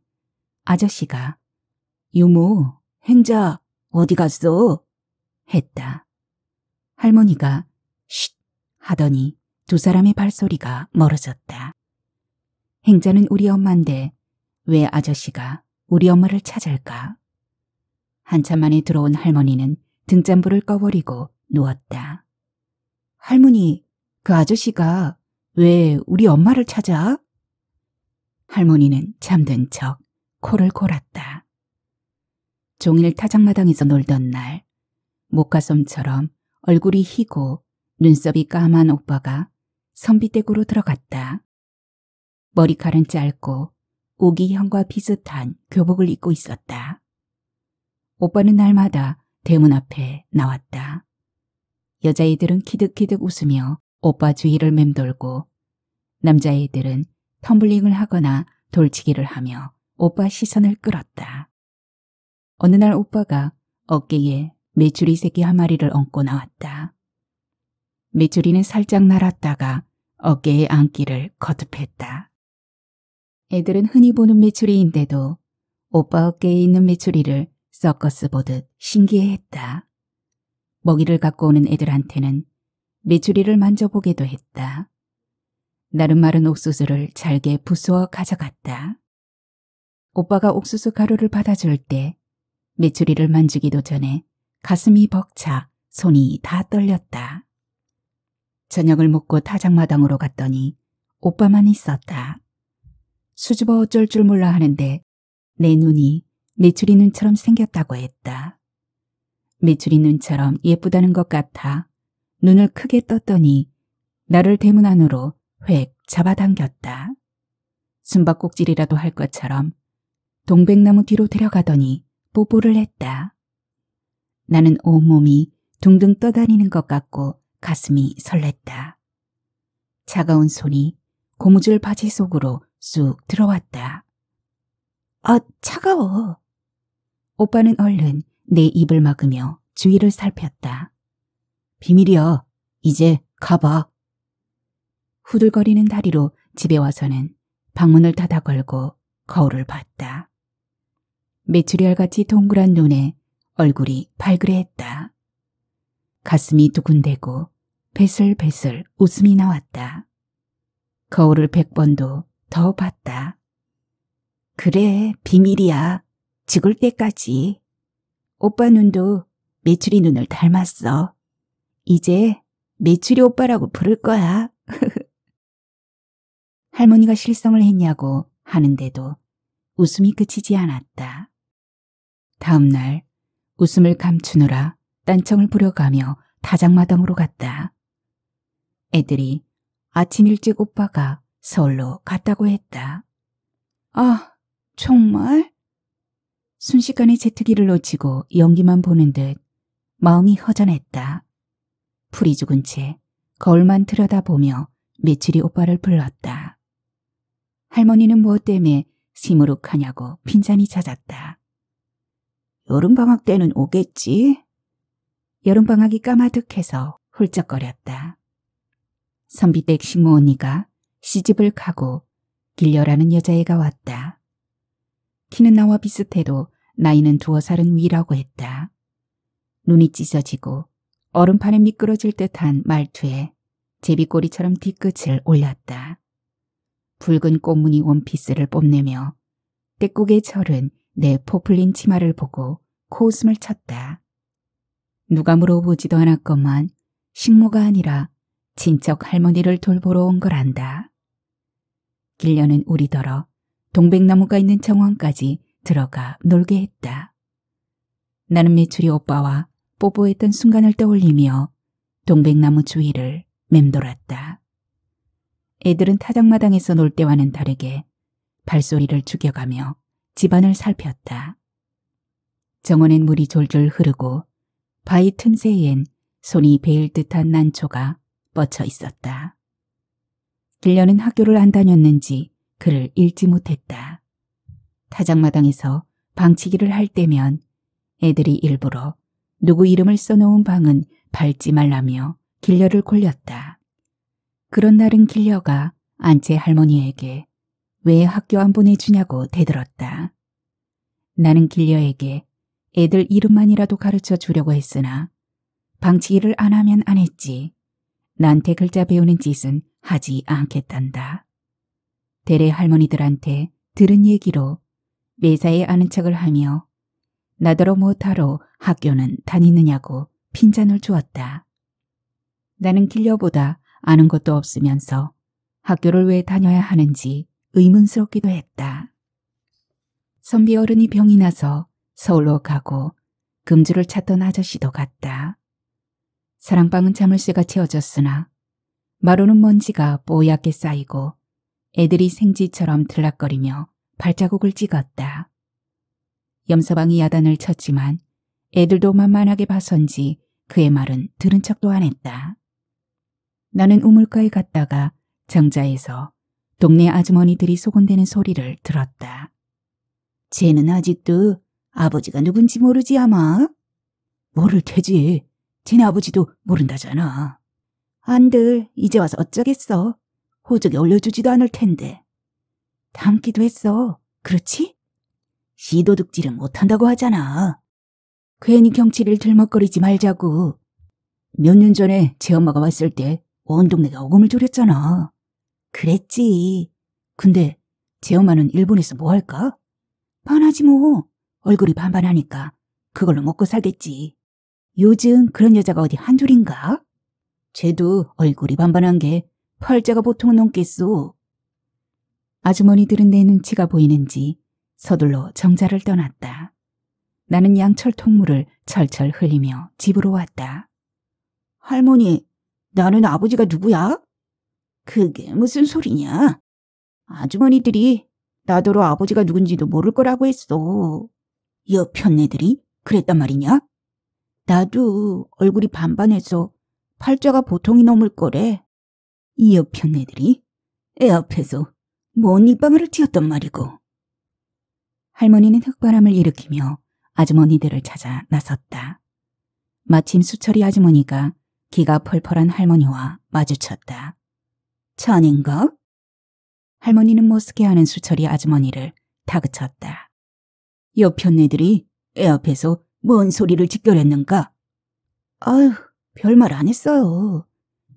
아저씨가 유모, 행자 어디 갔어? 했다. 할머니가 쉿 하더니 두 사람의 발소리가 멀어졌다. 행자는 우리 엄마인데 왜 아저씨가 우리 엄마를 찾을까? 한참 만에 들어온 할머니는 등잔불을 꺼버리고 누웠다. 할머니, 그 아저씨가 왜 우리 엄마를 찾아? 할머니는 잠든 척 코를 골았다. 종일 타작마당에서 놀던 날 목가솜처럼 얼굴이 희고 눈썹이 까만 오빠가 선비댁으로 들어갔다. 머리칼은 짧고 오기형과 비슷한 교복을 입고 있었다. 오빠는 날마다 대문 앞에 나왔다. 여자애들은 키득키득 웃으며 오빠 주위를 맴돌고 남자애들은 텀블링을 하거나 돌치기를 하며 오빠 시선을 끌었다. 어느 날 오빠가 어깨에 메추리 새끼 한 마리를 얹고 나왔다. 메추리는 살짝 날았다가 어깨에 안기를 거듭했다. 애들은 흔히 보는 메추리인데도 오빠 어깨에 있는 메추리를 서커스 보듯 신기해했다. 먹이를 갖고 오는 애들한테는 메추리를 만져보게도 했다. 나름 마른 옥수수를 잘게 부수어 가져갔다. 오빠가 옥수수 가루를 받아줄 때 메추리를 만지기도 전에 가슴이 벅차 손이 다 떨렸다. 저녁을 먹고 타작마당으로 갔더니 오빠만 있었다. 수줍어 어쩔 줄 몰라 하는데 내 눈이 메추리 눈처럼 생겼다고 했다. 메추리 눈처럼 예쁘다는 것 같아 눈을 크게 떴더니 나를 대문 안으로 획 잡아당겼다. 숨바꼭질이라도 할 것처럼 동백나무 뒤로 데려가더니 뽀뽀를 했다. 나는 온몸이 둥둥 떠다니는 것 같고 가슴이 설렜다. 차가운 손이 고무줄 바지 속으로 쑥 들어왔다. 아, 차가워. 오빠는 얼른 내 입을 막으며 주위를 살폈다. 비밀이야. 이제 가봐. 후들거리는 다리로 집에 와서는 방문을 닫아 걸고 거울을 봤다. 메추리알같이 동그란 눈에 얼굴이 발그레했다. 가슴이 두근대고 베슬베슬 웃음이 나왔다. 거울을 100번도 더 봤다. 그래, 비밀이야. 죽을 때까지. 오빠 눈도 메추리 눈을 닮았어. 이제 메추리 오빠라고 부를 거야. 할머니가 실성을 했냐고 하는데도 웃음이 그치지 않았다. 다음 날 웃음을 감추느라 딴청을 부려가며 타작마당으로 갔다. 애들이 아침 일찍 오빠가 서울로 갔다고 했다. 아, 정말? 순식간에 제트기를 놓치고 연기만 보는 듯 마음이 허전했다. 풀이 죽은 채 거울만 들여다보며 메추리 오빠를 불렀다. 할머니는 무엇 때문에 시무룩하냐고 빈잔히 찾았다. 여름방학 때는 오겠지? 여름방학이 까마득해서 훌쩍거렸다. 선비댁 식모 언니가 시집을 가고 길려라는 여자애가 왔다. 키는 나와 비슷해도 나이는 2살은 위라고 했다. 눈이 찢어지고 얼음판에 미끄러질 듯한 말투에 제비꼬리처럼 뒤끝을 올렸다. 붉은 꽃무늬 원피스를 뽐내며 떼국에 절은 내 포플린 치마를 보고 코웃음을 쳤다. 누가 물어보지도 않았건만 식모가 아니라 친척 할머니를 돌보러 온 거란다. 길려는 우리더러 동백나무가 있는 정원까지 들어가 놀게 했다. 나는 메추리 오빠와 뽀뽀했던 순간을 떠올리며 동백나무 주위를 맴돌았다. 애들은 타작마당에서 놀 때와는 다르게 발소리를 죽여가며 집안을 살폈다. 정원엔 물이 졸졸 흐르고 바위 틈새엔 손이 베일 듯한 난초가 뻗쳐 있었다. 길려는 학교를 안 다녔는지 글을 읽지 못했다. 타작마당에서 방치기를 할 때면 애들이 일부러 누구 이름을 써놓은 방은 밟지 말라며 길려를 골렸다. 그런 날은 길려가 안채 할머니에게 왜 학교 안 보내주냐고 대들었다. 나는 길려에게 애들 이름만이라도 가르쳐 주려고 했으나 방치기를 안 하면 안 했지. 나한테 글자 배우는 짓은 하지 않겠단다. 대래 할머니들한테 들은 얘기로 매사에 아는 척을 하며 나더러 못하러 학교는 다니느냐고 핀잔을 주었다. 나는 길려보다 아는 것도 없으면서 학교를 왜 다녀야 하는지 의문스럽기도 했다. 선비 어른이 병이 나서 서울로 가고 금주를 찾던 아저씨도 갔다. 사랑방은 자물쇠가 채워졌으나 마루는 먼지가 뽀얗게 쌓이고 애들이 생쥐처럼 들락거리며 발자국을 찍었다. 염서방이 야단을 쳤지만 애들도 만만하게 봐선지 그의 말은 들은 척도 안 했다. 나는 우물가에 갔다가 정자에서 동네 아주머니들이 소곤대는 소리를 들었다. 쟤는 아직도 아버지가 누군지 모르지 아마? 모를 테지. 쟤네 아버지도 모른다잖아. 안들 이제 와서 어쩌겠어. 호적에 올려주지도 않을 텐데. 닮기도 했어. 그렇지? 시도둑질은 못한다고 하잖아. 괜히 경치를 들먹거리지 말자고. 몇 년 전에 제 엄마가 왔을 때 온 동네가 오금을 졸였잖아. 그랬지. 근데 제 엄마는 일본에서 뭐 할까? 반하지 뭐. 얼굴이 반반하니까 그걸로 먹고 살겠지. 요즘 그런 여자가 어디 한둘인가? 쟤도 얼굴이 반반한 게 팔자가 보통은 넘겠소. 아주머니들은 내 눈치가 보이는지 서둘러 정자를 떠났다. 나는 양철 통물을 철철 흘리며 집으로 왔다. 할머니, 나는 아버지가 누구야? 그게 무슨 소리냐? 아주머니들이 나더러 아버지가 누군지도 모를 거라고 했어. 여편네들이 그랬단 말이냐? 나도 얼굴이 반반해서 팔자가 보통이 넘을 거래. 이 여편네들이 애 앞에서 뭔 입방아를 찧었단 말이고. 할머니는 흑바람을 일으키며 아주머니들을 찾아 나섰다. 마침 수철이 아주머니가 기가 펄펄한 할머니와 마주쳤다. 자넨가? 할머니는 못쓰게하는 수철이 아주머니를 다그쳤다. 여편네들이 애 앞에서 뭔 소리를 짓거렸는가? 아휴, 별말 안 했어요.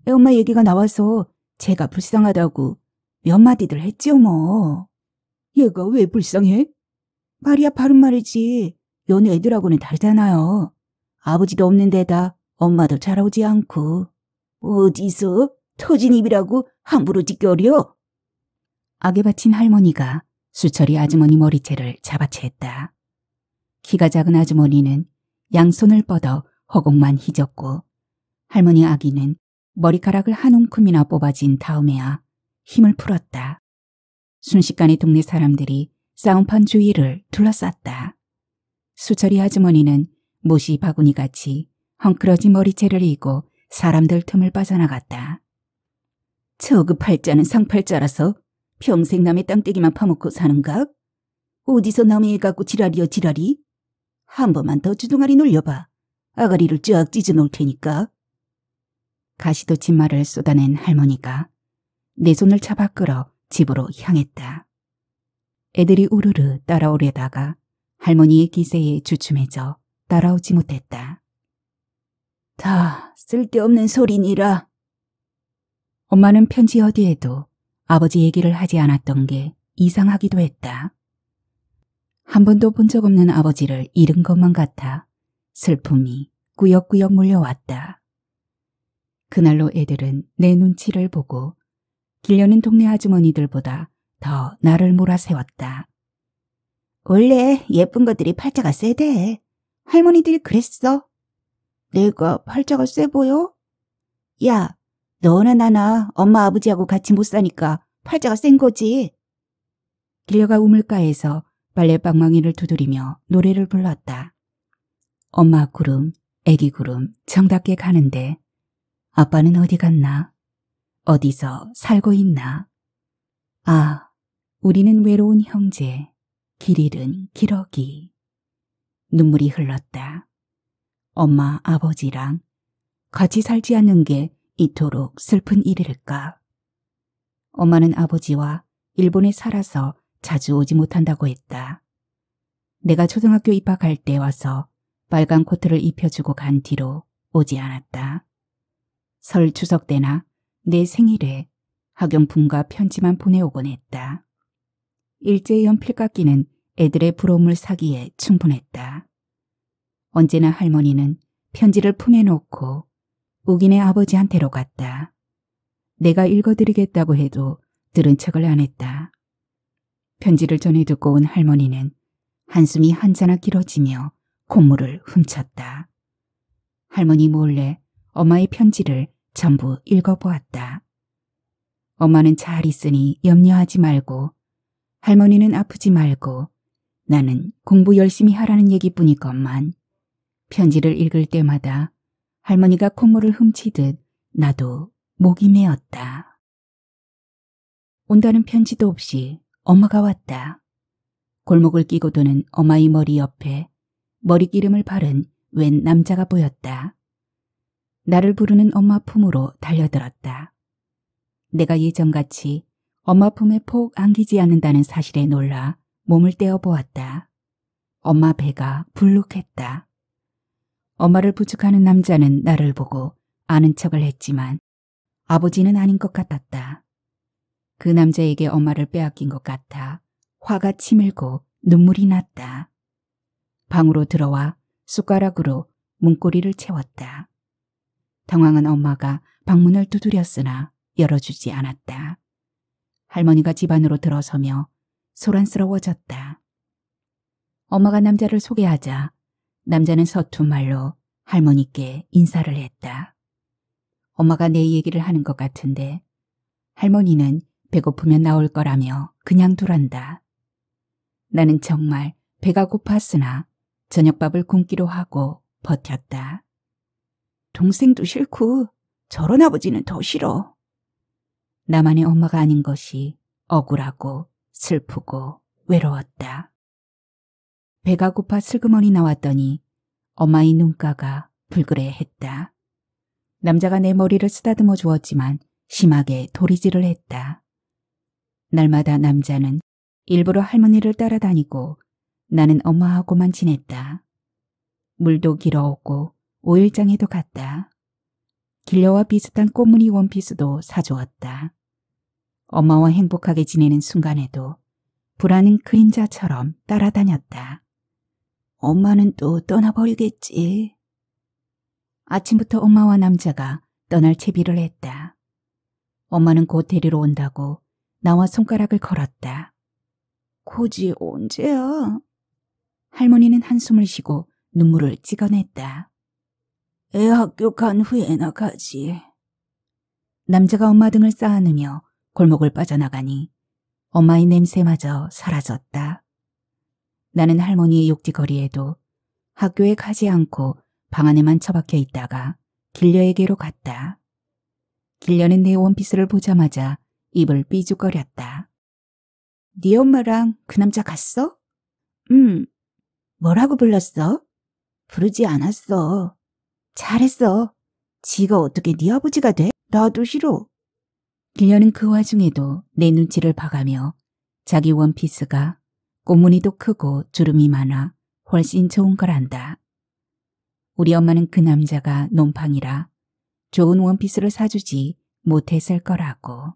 애엄마 얘기가 나와서 제가 불쌍하다고 몇 마디들 했지요 뭐. 얘가 왜 불쌍해? 말이야 바른 말이지. 여느 애들하고는 다르잖아요. 아버지도 없는 데다 엄마도 자라오지 않고. 어디서 터진 입이라고 함부로 짓거려? 악에 바친 할머니가 수철이 아주머니 머리채를 잡아챘다. 키가 작은 아주머니는 양손을 뻗어 허공만 휘젓고 할머니 아기는 머리카락을 한 움큼이나 뽑아진 다음에야 힘을 풀었다. 순식간에 동네 사람들이 싸움판 주위를 둘러쌌다. 수철이 아주머니는 못이 바구니같이 헝클어진 머리채를 이고 사람들 틈을 빠져나갔다. 저그 팔자는 상팔자라서 평생 남의 땅떼기만 파먹고 사는가? 어디서 남의 애 갖고 지랄이여 지랄이? 한 번만 더 주둥아리 놀려봐. 아가리를 쫙 찢어놓을 테니까. 가시도 진말을 쏟아낸 할머니가 내 손을 잡아 끌어 집으로 향했다. 애들이 우르르 따라오려다가 할머니의 기세에 주춤해져 따라오지 못했다. 다 쓸데없는 소리니라. 엄마는 편지 어디에도 아버지 얘기를 하지 않았던 게 이상하기도 했다. 한 번도 본 적 없는 아버지를 잃은 것만 같아 슬픔이 꾸역꾸역 몰려왔다. 그날로 애들은 내 눈치를 보고 길려는 동네 아주머니들보다 더 나를 몰아세웠다. 원래 예쁜 것들이 팔자가 세대. 할머니들이 그랬어. 내가 팔자가 세 보여? 야, 너나 나나 엄마 아버지하고 같이 못 사니까 팔자가 센 거지. 길려가 우물가에서 빨래방망이를 두드리며 노래를 불렀다. 엄마 구름, 애기 구름 정답게 가는데 아빠는 어디 갔나? 어디서 살고 있나? 아, 우리는 외로운 형제, 길 잃은 기러기. 눈물이 흘렀다. 엄마, 아버지랑 같이 살지 않는 게 이토록 슬픈 일일까? 엄마는 아버지와 일본에 살아서 자주 오지 못한다고 했다. 내가 초등학교 입학할 때 와서 빨간 코트를 입혀주고 간 뒤로 오지 않았다. 설 추석 때나 내 생일에 학용품과 편지만 보내오곤 했다. 일제히 연필 깎이는 애들의 부러움을 사기에 충분했다. 언제나 할머니는 편지를 품에 놓고 우기네 아버지한테로 갔다. 내가 읽어드리겠다고 해도 들은 척을 안 했다. 편지를 전해 듣고 온 할머니는 한숨이 한자나 길어지며 콧물을 훔쳤다. 할머니 몰래 엄마의 편지를 전부 읽어보았다. 엄마는 잘 있으니 염려하지 말고 할머니는 아프지 말고 나는 공부 열심히 하라는 얘기뿐이건만 편지를 읽을 때마다 할머니가 콧물을 훔치듯 나도 목이 메었다. 온다는 편지도 없이 엄마가 왔다. 골목을 끼고 도는 엄마의 머리 옆에 머리기름을 바른 웬 남자가 보였다. 나를 부르는 엄마 품으로 달려들었다. 내가 예전같이 엄마 품에 폭 안기지 않는다는 사실에 놀라 몸을 떼어 보았다. 엄마 배가 불룩했다. 엄마를 부축하는 남자는 나를 보고 아는 척을 했지만 아버지는 아닌 것 같았다. 그 남자에게 엄마를 빼앗긴 것 같아 화가 치밀고 눈물이 났다. 방으로 들어와 숟가락으로 문고리를 채웠다. 당황한 엄마가 방문을 두드렸으나 열어주지 않았다. 할머니가 집 안으로 들어서며 소란스러워졌다. 엄마가 남자를 소개하자 남자는 서툰 말로 할머니께 인사를 했다. 엄마가 내 얘기를 하는 것 같은데 할머니는 배고프면 나올 거라며 그냥 두란다. 나는 정말 배가 고팠으나 저녁밥을 굶기로 하고 버텼다. 동생도 싫고 저런 아버지는 더 싫어. 나만의 엄마가 아닌 것이 억울하고 슬프고 외로웠다. 배가 고파 슬그머니 나왔더니 엄마의 눈가가 불그레했다. 남자가 내 머리를 쓰다듬어 주었지만 심하게 도리질을 했다. 날마다 남자는 일부러 할머니를 따라다니고 나는 엄마하고만 지냈다. 물도 길어오고 오일장에도 갔다. 길려와 비슷한 꽃무늬 원피스도 사주었다. 엄마와 행복하게 지내는 순간에도 불안한 그림자처럼 따라다녔다. 엄마는 또 떠나버리겠지. 아침부터 엄마와 남자가 떠날 채비를 했다. 엄마는 곧 데리러 온다고 나와 손가락을 걸었다. 고지 언제야? 할머니는 한숨을 쉬고 눈물을 찍어냈다. 애 학교 간 후에나 가지. 남자가 엄마 등을 쌓아누며 골목을 빠져나가니 엄마의 냄새마저 사라졌다. 나는 할머니의 욕지거리에도 학교에 가지 않고 방 안에만 처박혀 있다가 길려에게로 갔다. 길려는 내 원피스를 보자마자 입을 삐죽거렸다. 네 엄마랑 그 남자 갔어? 뭐라고 불렀어? 부르지 않았어. 잘했어. 지가 어떻게 네 아버지가 돼? 나도 싫어. 길려는 그 와중에도 내 눈치를 봐가며 자기 원피스가 꽃무늬도 크고 주름이 많아 훨씬 좋은 거란다. 우리 엄마는 그 남자가 놈팡이라 좋은 원피스를 사주지 못했을 거라고.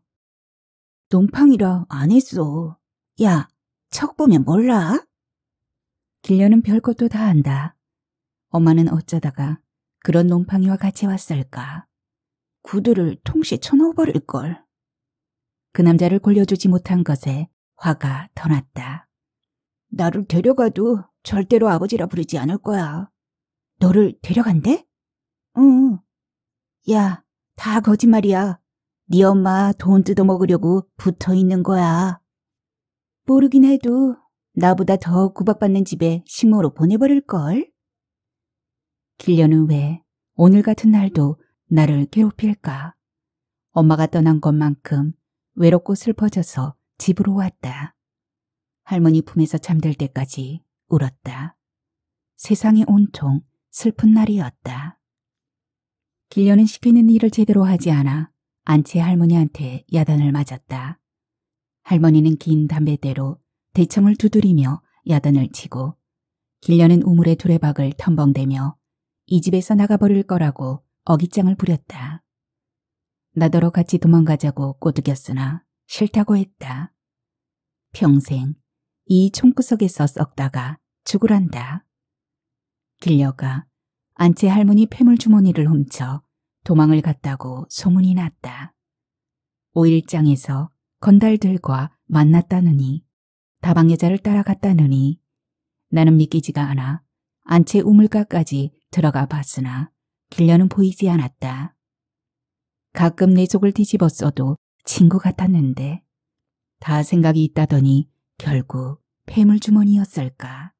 놈팡이라 안 했어. 야, 척 보면 몰라? 길려는 별것도 다 안다. 엄마는 어쩌다가 그런 놈팡이와 같이 왔을까. 구두를 통시에 쳐넣어버릴걸. 그 남자를 골려주지 못한 것에 화가 더 났다. 나를 데려가도 절대로 아버지라 부르지 않을 거야. 너를 데려간대? 응. 야, 다 거짓말이야. 네 엄마 돈 뜯어먹으려고 붙어있는 거야. 모르긴 해도 나보다 더 구박받는 집에 식모로 보내버릴걸? 길려는 왜 오늘 같은 날도 나를 괴롭힐까? 엄마가 떠난 것만큼 외롭고 슬퍼져서 집으로 왔다. 할머니 품에서 잠들 때까지 울었다. 세상이 온통 슬픈 날이었다. 길려는 시키는 일을 제대로 하지 않아 안채 할머니한테 야단을 맞았다. 할머니는 긴 담뱃대로 대청을 두드리며 야단을 치고 길려는 우물의 두레박을 텀벙대며 이 집에서 나가버릴 거라고 어깃장을 부렸다. 나더러 같이 도망가자고 꼬드겼으나 싫다고 했다. 평생 이 총구석에서 썩다가 죽으란다. 길려가 안채 할머니 폐물주머니를 훔쳐 도망을 갔다고 소문이 났다. 오일장에서 건달들과 만났다느니 다방 여자를 따라갔다느니 나는 믿기지가 않아 안채 우물가까지 들어가 봤으나 길려는 보이지 않았다. 가끔 내 속을 뒤집어 써도 친구 같았는데 다 생각이 있다더니 결국 폐물주머니였을까.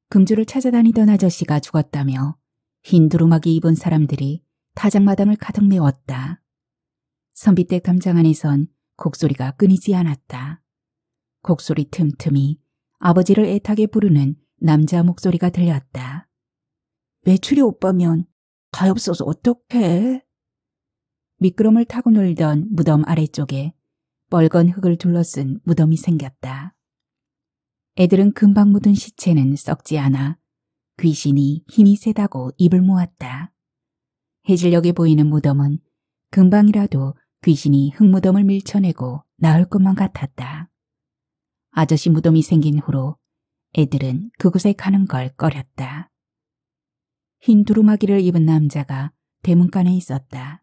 금주를 찾아다니던 아저씨가 죽었다며 흰 두루마기 입은 사람들이 타작마당을 가득 메웠다. 선비댁 담장 안에선 곡소리가 끊이지 않았다. 곡소리 틈틈이 아버지를 애타게 부르는 남자 목소리가 들렸다. 매출이 오빠면 가엾어서 어떡해? 미끄럼을 타고 놀던 무덤 아래쪽에 뻘건 흙을 둘러쓴 무덤이 생겼다. 애들은 금방 묻은 시체는 썩지 않아 귀신이 힘이 세다고 입을 모았다. 해질녘에 보이는 무덤은 금방이라도 귀신이 흙무덤을 밀쳐내고 나을 것만 같았다. 아저씨 무덤이 생긴 후로 애들은 그곳에 가는 걸 꺼렸다. 흰 두루마기를 입은 남자가 대문간에 있었다.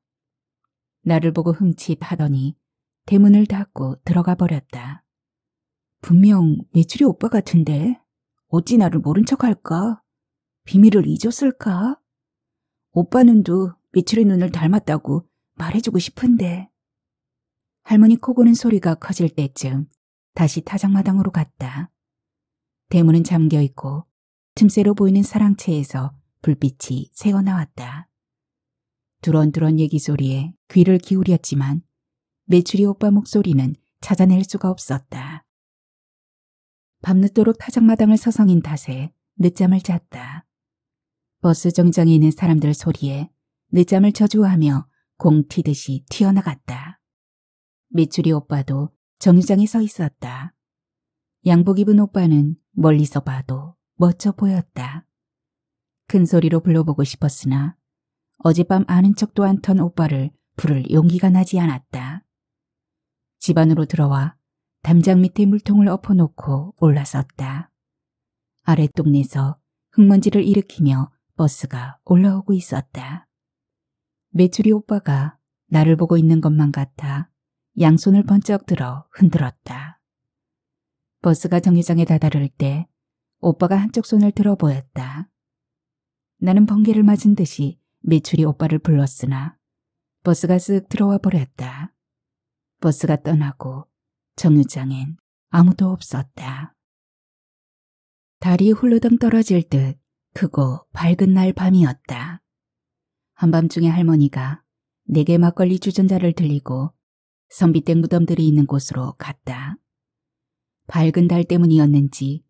나를 보고 흠칫하더니 대문을 닫고 들어가 버렸다. 분명 매출이 오빠 같은데 어찌 나를 모른 척할까? 비밀을 잊었을까? 오빠 눈도 매출의 눈을 닮았다고 말해주고 싶은데. 할머니 코 고는 소리가 커질 때쯤 다시 타작마당으로 갔다. 대문은 잠겨있고 틈새로 보이는 사랑채에서 불빛이 새어나왔다. 두런두런 얘기 소리에 귀를 기울였지만 매출이 오빠 목소리는 찾아낼 수가 없었다. 밤늦도록 타작마당을 서성인 탓에 늦잠을 잤다. 버스 정류장에 있는 사람들 소리에 늦잠을 저주하며 공 튀듯이 튀어나갔다. 매출이 오빠도 정류장에 서 있었다. 양복 입은 오빠는 멀리서 봐도 멋져 보였다. 큰 소리로 불러보고 싶었으나 어젯밤 아는 척도 않던 오빠를 부를 용기가 나지 않았다. 집 안으로 들어와 담장 밑에 물통을 엎어놓고 올라섰다. 아랫동네에서 흙먼지를 일으키며 버스가 올라오고 있었다. 매출이 오빠가 나를 보고 있는 것만 같아 양손을 번쩍 들어 흔들었다. 버스가 정류장에 다다를 때 오빠가 한쪽 손을 들어 보였다. 나는 번개를 맞은 듯이 매출이 오빠를 불렀으나 버스가 쓱 들어와 버렸다. 버스가 떠나고 정류장엔 아무도 없었다. 달이 훌르덩 떨어질 듯 크고 밝은 날 밤이었다. 한밤중에 할머니가 내게 막걸리 주전자를 들리고 선비댁 무덤들이 있는 곳으로 갔다. 밝은 달 때문이었는지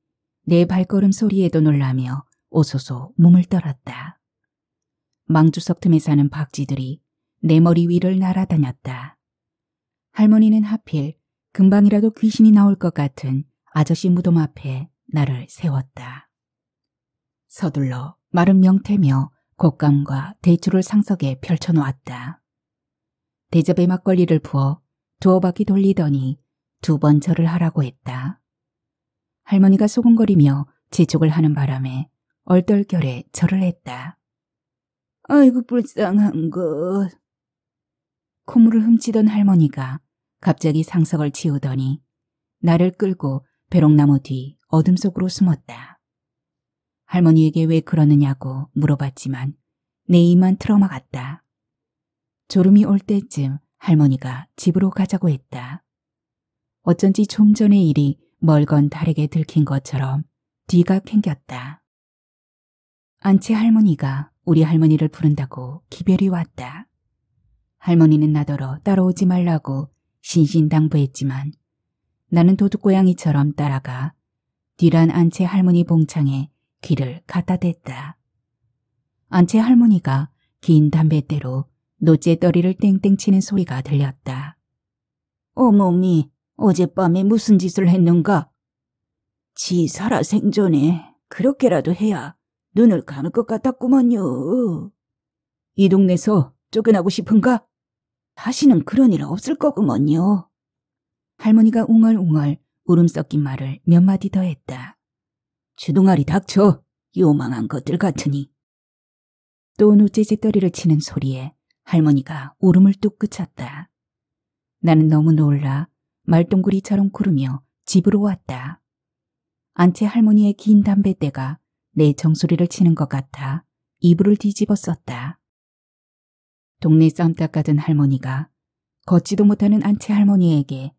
내 발걸음 소리에도 놀라며 오소소 몸을 떨었다. 망주석 틈에 사는 박쥐들이 내 머리 위를 날아다녔다. 할머니는 하필 금방이라도 귀신이 나올 것 같은 아저씨 무덤 앞에 나를 세웠다. 서둘러 마른 명태며 곶감과 대추를 상석에 펼쳐놓았다. 대접에 막걸리를 부어 두어 바퀴 돌리더니 2번 절을 하라고 했다. 할머니가 소곤거리며 재촉을 하는 바람에 얼떨결에 절을 했다. 아이고 불쌍한 것. 콧물을 훔치던 할머니가 갑자기 상석을 치우더니 나를 끌고 벼롱나무 뒤 어둠 속으로 숨었다. 할머니에게 왜 그러느냐고 물어봤지만 내 입만 틀어막았다. 졸음이 올 때쯤 할머니가 집으로 가자고 했다. 어쩐지 좀 전의 일이 멀건 달에게 들킨 것처럼 뒤가 캥겼다. 안채 할머니가 우리 할머니를 부른다고 기별이 왔다. 할머니는 나더러 따라오지 말라고 신신당부했지만 나는 도둑고양이처럼 따라가 뒤란 안채 할머니 봉창에 귀를 갖다 댔다. 안채 할머니가 긴 담뱃대로 노재떨이를 땡땡 치는 소리가 들렸다. 어머니, 어젯밤에 무슨 짓을 했는가? 지 살아생전에 그렇게라도 해야 눈을 감을 것 같았구먼요. 이 동네에서 쫓겨나고 싶은가? 다시는 그런 일 없을 거구먼요. 할머니가 웅얼웅얼 울음 섞인 말을 몇 마디 더 했다. 주둥아리 닥쳐, 요망한 것들 같으니. 또 노재재떨이를 치는 소리에 할머니가 울음을 뚝 그쳤다. 나는 너무 놀라 말똥구리처럼 구르며 집으로 왔다. 안채 할머니의 긴 담뱃대가 내 정수리를 치는 것 같아 이불을 뒤집어 썼다. 동네 쌈 닦아둔 할머니가 걷지도 못하는 안채 할머니에게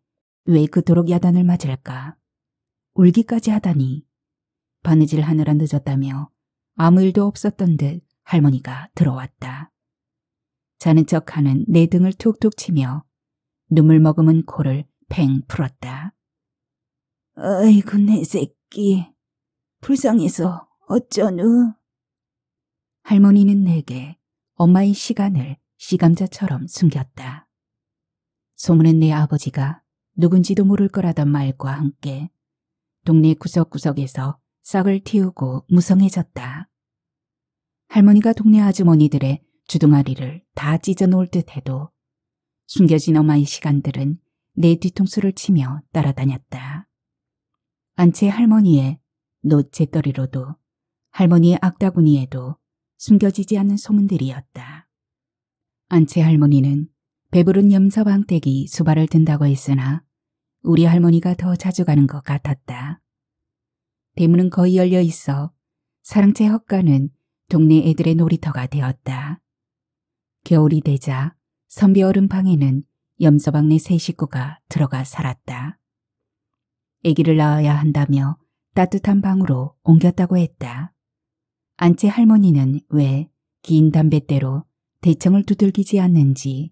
왜 그토록 야단을 맞을까? 울기까지 하다니. 바느질 하느라 늦었다며 아무 일도 없었던 듯 할머니가 들어왔다. 자는 척하는 내 등을 툭툭 치며 눈물 머금은 코를 팽 풀었다. 아이고 내 새끼, 불쌍해서 어쩌누? 할머니는 내게 엄마의 시간을 시감자처럼 숨겼다. 소문은 내 아버지가 누군지도 모를 거라던 말과 함께 동네 구석구석에서 싹을 틔우고 무성해졌다. 할머니가 동네 아주머니들의 주둥아리를 다 찢어놓을 듯해도 숨겨진 엄마의 시간들은 내 뒤통수를 치며 따라다녔다. 안채 할머니의 노재떨이로도 할머니의 악다구니에도 숨겨지지 않는 소문들이었다. 안채 할머니는 배부른 염서방댁이 수발을 든다고 했으나 우리 할머니가 더 자주 가는 것 같았다. 대문은 거의 열려 있어 사랑채 헛간은 동네 애들의 놀이터가 되었다. 겨울이 되자 선비 어른 방에는 염서방네 세 식구가 들어가 살았다. 아기를 낳아야 한다며 따뜻한 방으로 옮겼다고 했다. 안채 할머니는 왜 긴 담뱃대로 대청을 두들기지 않는지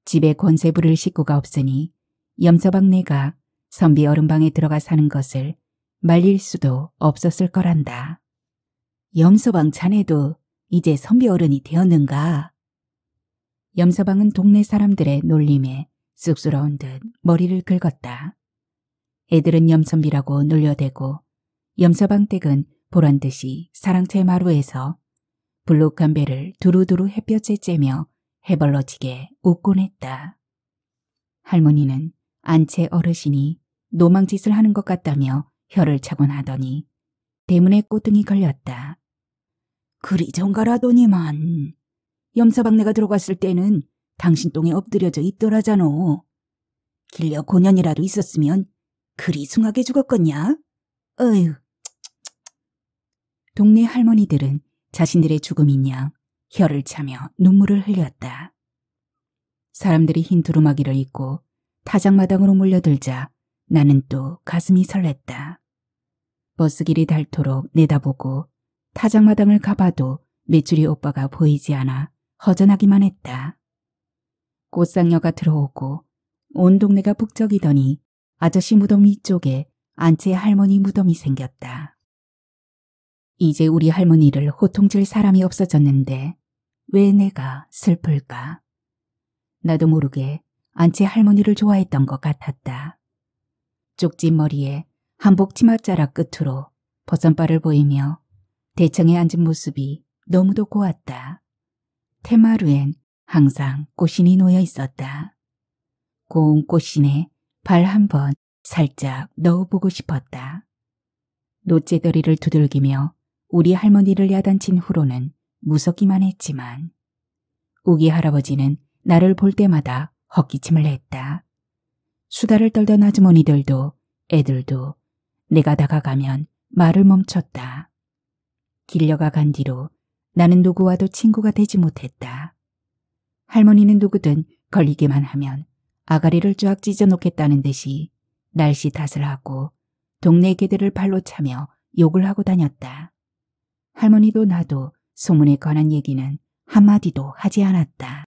집에 권세 부릴 식구가 없으니 염서방네가 선비 어른 방에 들어가 사는 것을 말릴 수도 없었을 거란다. 염서방 자네도 이제 선비 어른이 되었는가? 염서방은 동네 사람들의 놀림에 쑥스러운 듯 머리를 긁었다. 애들은 염선비라고 놀려대고 염서방 댁은 보란듯이 사랑채 마루에서 불룩한 배를 두루두루 햇볕에 쬐며 해벌러지게 웃곤 했다. 할머니는 안채 어르신이 노망짓을 하는 것 같다며 혀를 차곤 하더니 대문에 꼬등이 걸렸다. 그리 정갈하더니만 염서방네가 들어갔을 때는 당신 똥에 엎드려져 있더라잖아. 길려 고년이라도 있었으면 그리 숭하게 죽었겠냐? 어휴. 동네 할머니들은 자신들의 죽음인 양 혀를 차며 눈물을 흘렸다. 사람들이 흰 두루마기를 입고 타작마당으로 몰려들자 나는 또 가슴이 설렜다. 버스길이 닳도록 내다보고 타작마당을 가봐도 메추리 오빠가 보이지 않아 허전하기만 했다. 꽃상녀가 들어오고 온 동네가 북적이더니 아저씨 무덤 위쪽에 안채 할머니 무덤이 생겼다. 이제 우리 할머니를 호통칠 사람이 없어졌는데 왜 내가 슬플까? 나도 모르게 안채 할머니를 좋아했던 것 같았다. 쪽진 머리에 한복 치맛자락 끝으로 버선발을 보이며 대청에 앉은 모습이 너무도 고왔다. 테마루엔 항상 꽃신이 놓여 있었다. 고운 꽃신에 발 한번 살짝 넣어보고 싶었다. 노째더리를 두들기며 우리 할머니를 야단친 후로는 무섭기만 했지만 우기 할아버지는 나를 볼 때마다 헛기침을 했다. 수다를 떨던 아주머니들도 애들도 내가 다가가면 말을 멈췄다. 길려가 간 뒤로 나는 누구와도 친구가 되지 못했다. 할머니는 누구든 걸리기만 하면 아가리를 쫙 찢어놓겠다는 듯이 날씨 탓을 하고 동네 개들을 발로 차며 욕을 하고 다녔다. 할머니도 나도 소문에 관한 얘기는 한마디도 하지 않았다.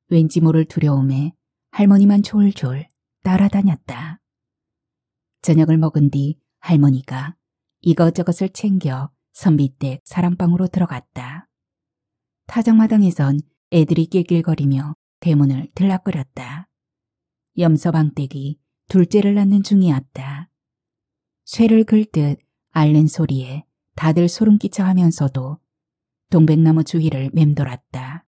왠지 모를 두려움에 할머니만 졸졸 따라다녔다. 저녁을 먹은 뒤 할머니가 이것저것을 챙겨 선비댁 사랑방으로 들어갔다. 타작마당에선 애들이 낄낄거리며 대문을 들락거렸다. 염서방댁이 둘째를 낳는 중이었다. 쇠를 긁듯 앓는 소리에 다들 소름 끼쳐 하면서도 동백나무 주위를 맴돌았다.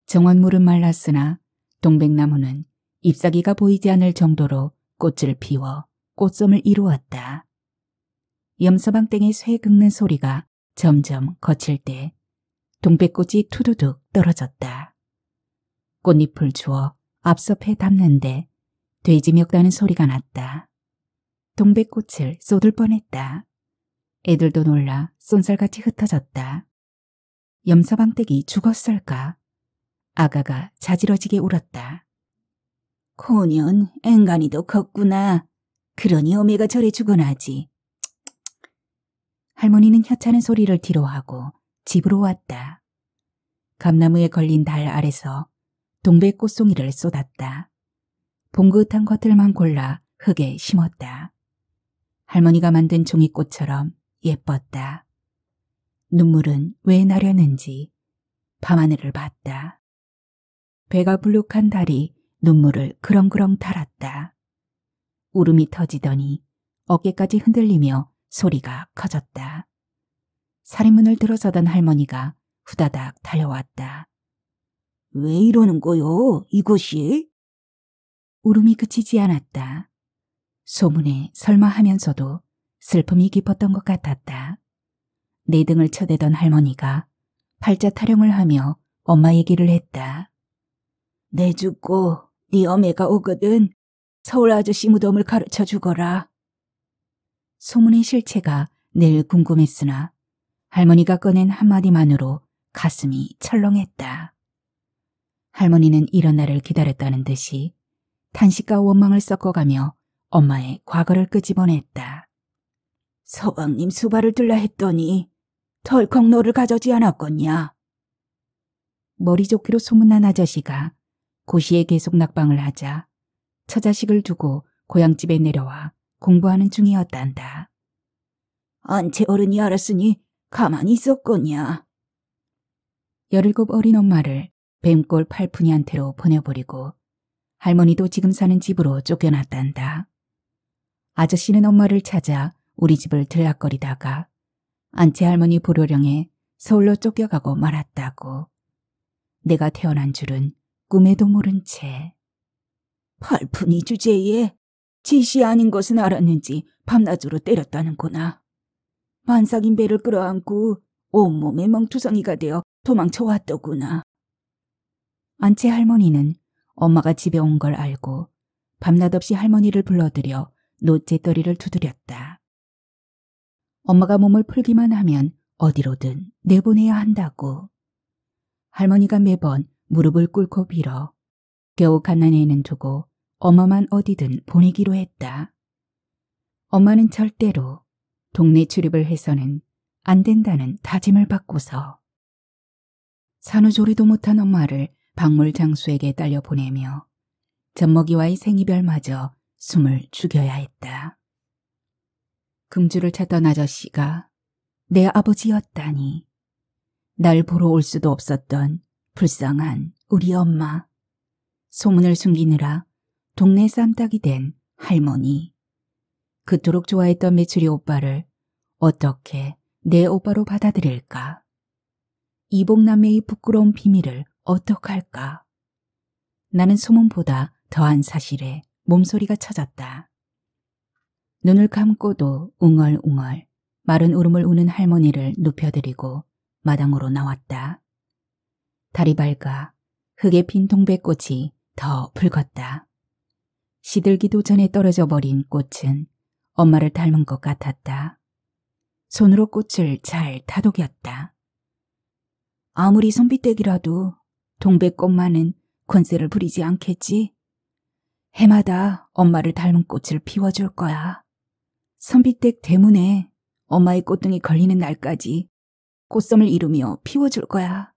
정원물은 말랐으나 동백나무는 잎사귀가 보이지 않을 정도로 꽃을 피워 꽃섬을 이루었다. 염서방땡의 쇠 긁는 소리가 점점 거칠 때 동백꽃이 투두둑 떨어졌다. 꽃잎을 주워 앞섭해 담는데 돼지 멱다는 소리가 났다. 동백꽃을 쏟을 뻔했다. 애들도 놀라 쏜살같이 흩어졌다. 염서방댁이 죽었을까? 아가가 자지러지게 울었다. 고년 앵간이도 컸구나. 그러니 어메가 저래 죽어나지. 할머니는 혀차는 소리를 뒤로하고 집으로 왔다. 감나무에 걸린 달 아래서 동백꽃송이를 쏟았다. 봉긋한 것들만 골라 흙에 심었다. 할머니가 만든 종이꽃처럼 예뻤다. 눈물은 왜 나려는지 밤하늘을 봤다. 배가 불룩한 달이 눈물을 그렁그렁 달았다. 울음이 터지더니 어깨까지 흔들리며 소리가 커졌다. 살인문을 들어서던 할머니가 후다닥 달려왔다. 왜 이러는 거요, 이것이? 울음이 그치지 않았다. 소문에 설마 하면서도 슬픔이 깊었던 것 같았다. 내 등을 쳐대던 할머니가 팔자 타령을 하며 엄마 얘기를 했다. 내 죽고 네 어매가 오거든 서울 아저씨 무덤을 가르쳐 주거라. 소문의 실체가 늘 궁금했으나 할머니가 꺼낸 한마디만으로 가슴이 철렁했다. 할머니는 이런 날을 기다렸다는 듯이 탄식과 원망을 섞어가며 엄마의 과거를 끄집어냈다. 서방님 수발을 들라 했더니 덜컥 너를 가져지 않았겠냐. 머리 좋기로 소문난 아저씨가 고시에 계속 낙방을 하자 처자식을 두고 고향집에 내려와 공부하는 중이었단다. 안채 어른이 알았으니 가만히 있었겠냐. 17 어린 엄마를 뱀골 팔푼이한테로 보내버리고 할머니도 지금 사는 집으로 쫓겨났단다. 아저씨는 엄마를 찾아 우리 집을 들락거리다가 안채 할머니 보료령에 서울로 쫓겨가고 말았다고. 내가 태어난 줄은 꿈에도 모른 채. 팔푼이 주제에 지시 아닌 것은 알았는지 밤낮으로 때렸다는구나. 만삭인 배를 끌어안고 온몸에 멍투성이가 되어 도망쳐 왔더구나. 안채 할머니는 엄마가 집에 온 걸 알고 밤낮 없이 할머니를 불러들여 노재떨이를 두드렸다. 엄마가 몸을 풀기만 하면 어디로든 내보내야 한다고. 할머니가 매번 무릎을 꿇고 빌어 겨우 갓난애는 두고 엄마만 어디든 보내기로 했다. 엄마는 절대로 동네 출입을 해서는 안 된다는 다짐을 받고서 산후조리도 못한 엄마를 박물 장수에게 딸려 보내며 젖먹이와의 생이별마저 숨을 죽여야 했다. 금주를 찾던 아저씨가 내 아버지였다니. 날 보러 올 수도 없었던 불쌍한 우리 엄마. 소문을 숨기느라 동네 쌈딱이 된 할머니. 그토록 좋아했던 메추리 오빠를 어떻게 내 오빠로 받아들일까? 이복남매의 부끄러운 비밀을 어떡할까? 나는 소문보다 더한 사실에 몸소리가 쳐졌다. 눈을 감고도 웅얼웅얼 마른 울음을 우는 할머니를 눕혀드리고 마당으로 나왔다. 달이 밝아 흙에 핀 동백꽃이 더 붉었다. 시들기도 전에 떨어져 버린 꽃은 엄마를 닮은 것 같았다. 손으로 꽃을 잘 다독였다. 아무리 선비댁이라도 동백꽃만은 권세를 부리지 않겠지? 해마다 엄마를 닮은 꽃을 피워줄 거야. 선비댁 대문에 엄마의 꽃등이 걸리는 날까지 꽃섬을 이루며 피워줄 거야.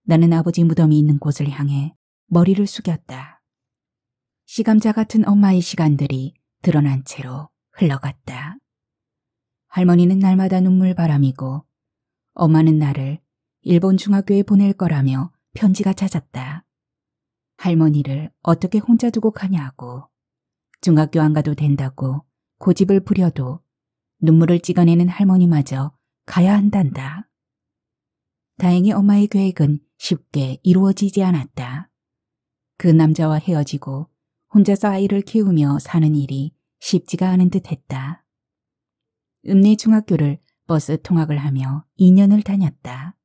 나는 아버지 무덤이 있는 곳을 향해 머리를 숙였다. 시감자 같은 엄마의 시간들이 드러난 채로 흘러갔다. 할머니는 날마다 눈물바람이고 엄마는 나를 일본 중학교에 보낼 거라며 편지가 잦았다. 할머니를 어떻게 혼자 두고 가냐고. 중학교 안 가도 된다고 고집을 부려도 눈물을 찍어내는 할머니마저 가야 한단다. 다행히 엄마의 계획은 쉽게 이루어지지 않았다. 그 남자와 헤어지고 혼자서 아이를 키우며 사는 일이 쉽지가 않은 듯했다. 읍내 중학교를 버스 통학을 하며 2년을 다녔다.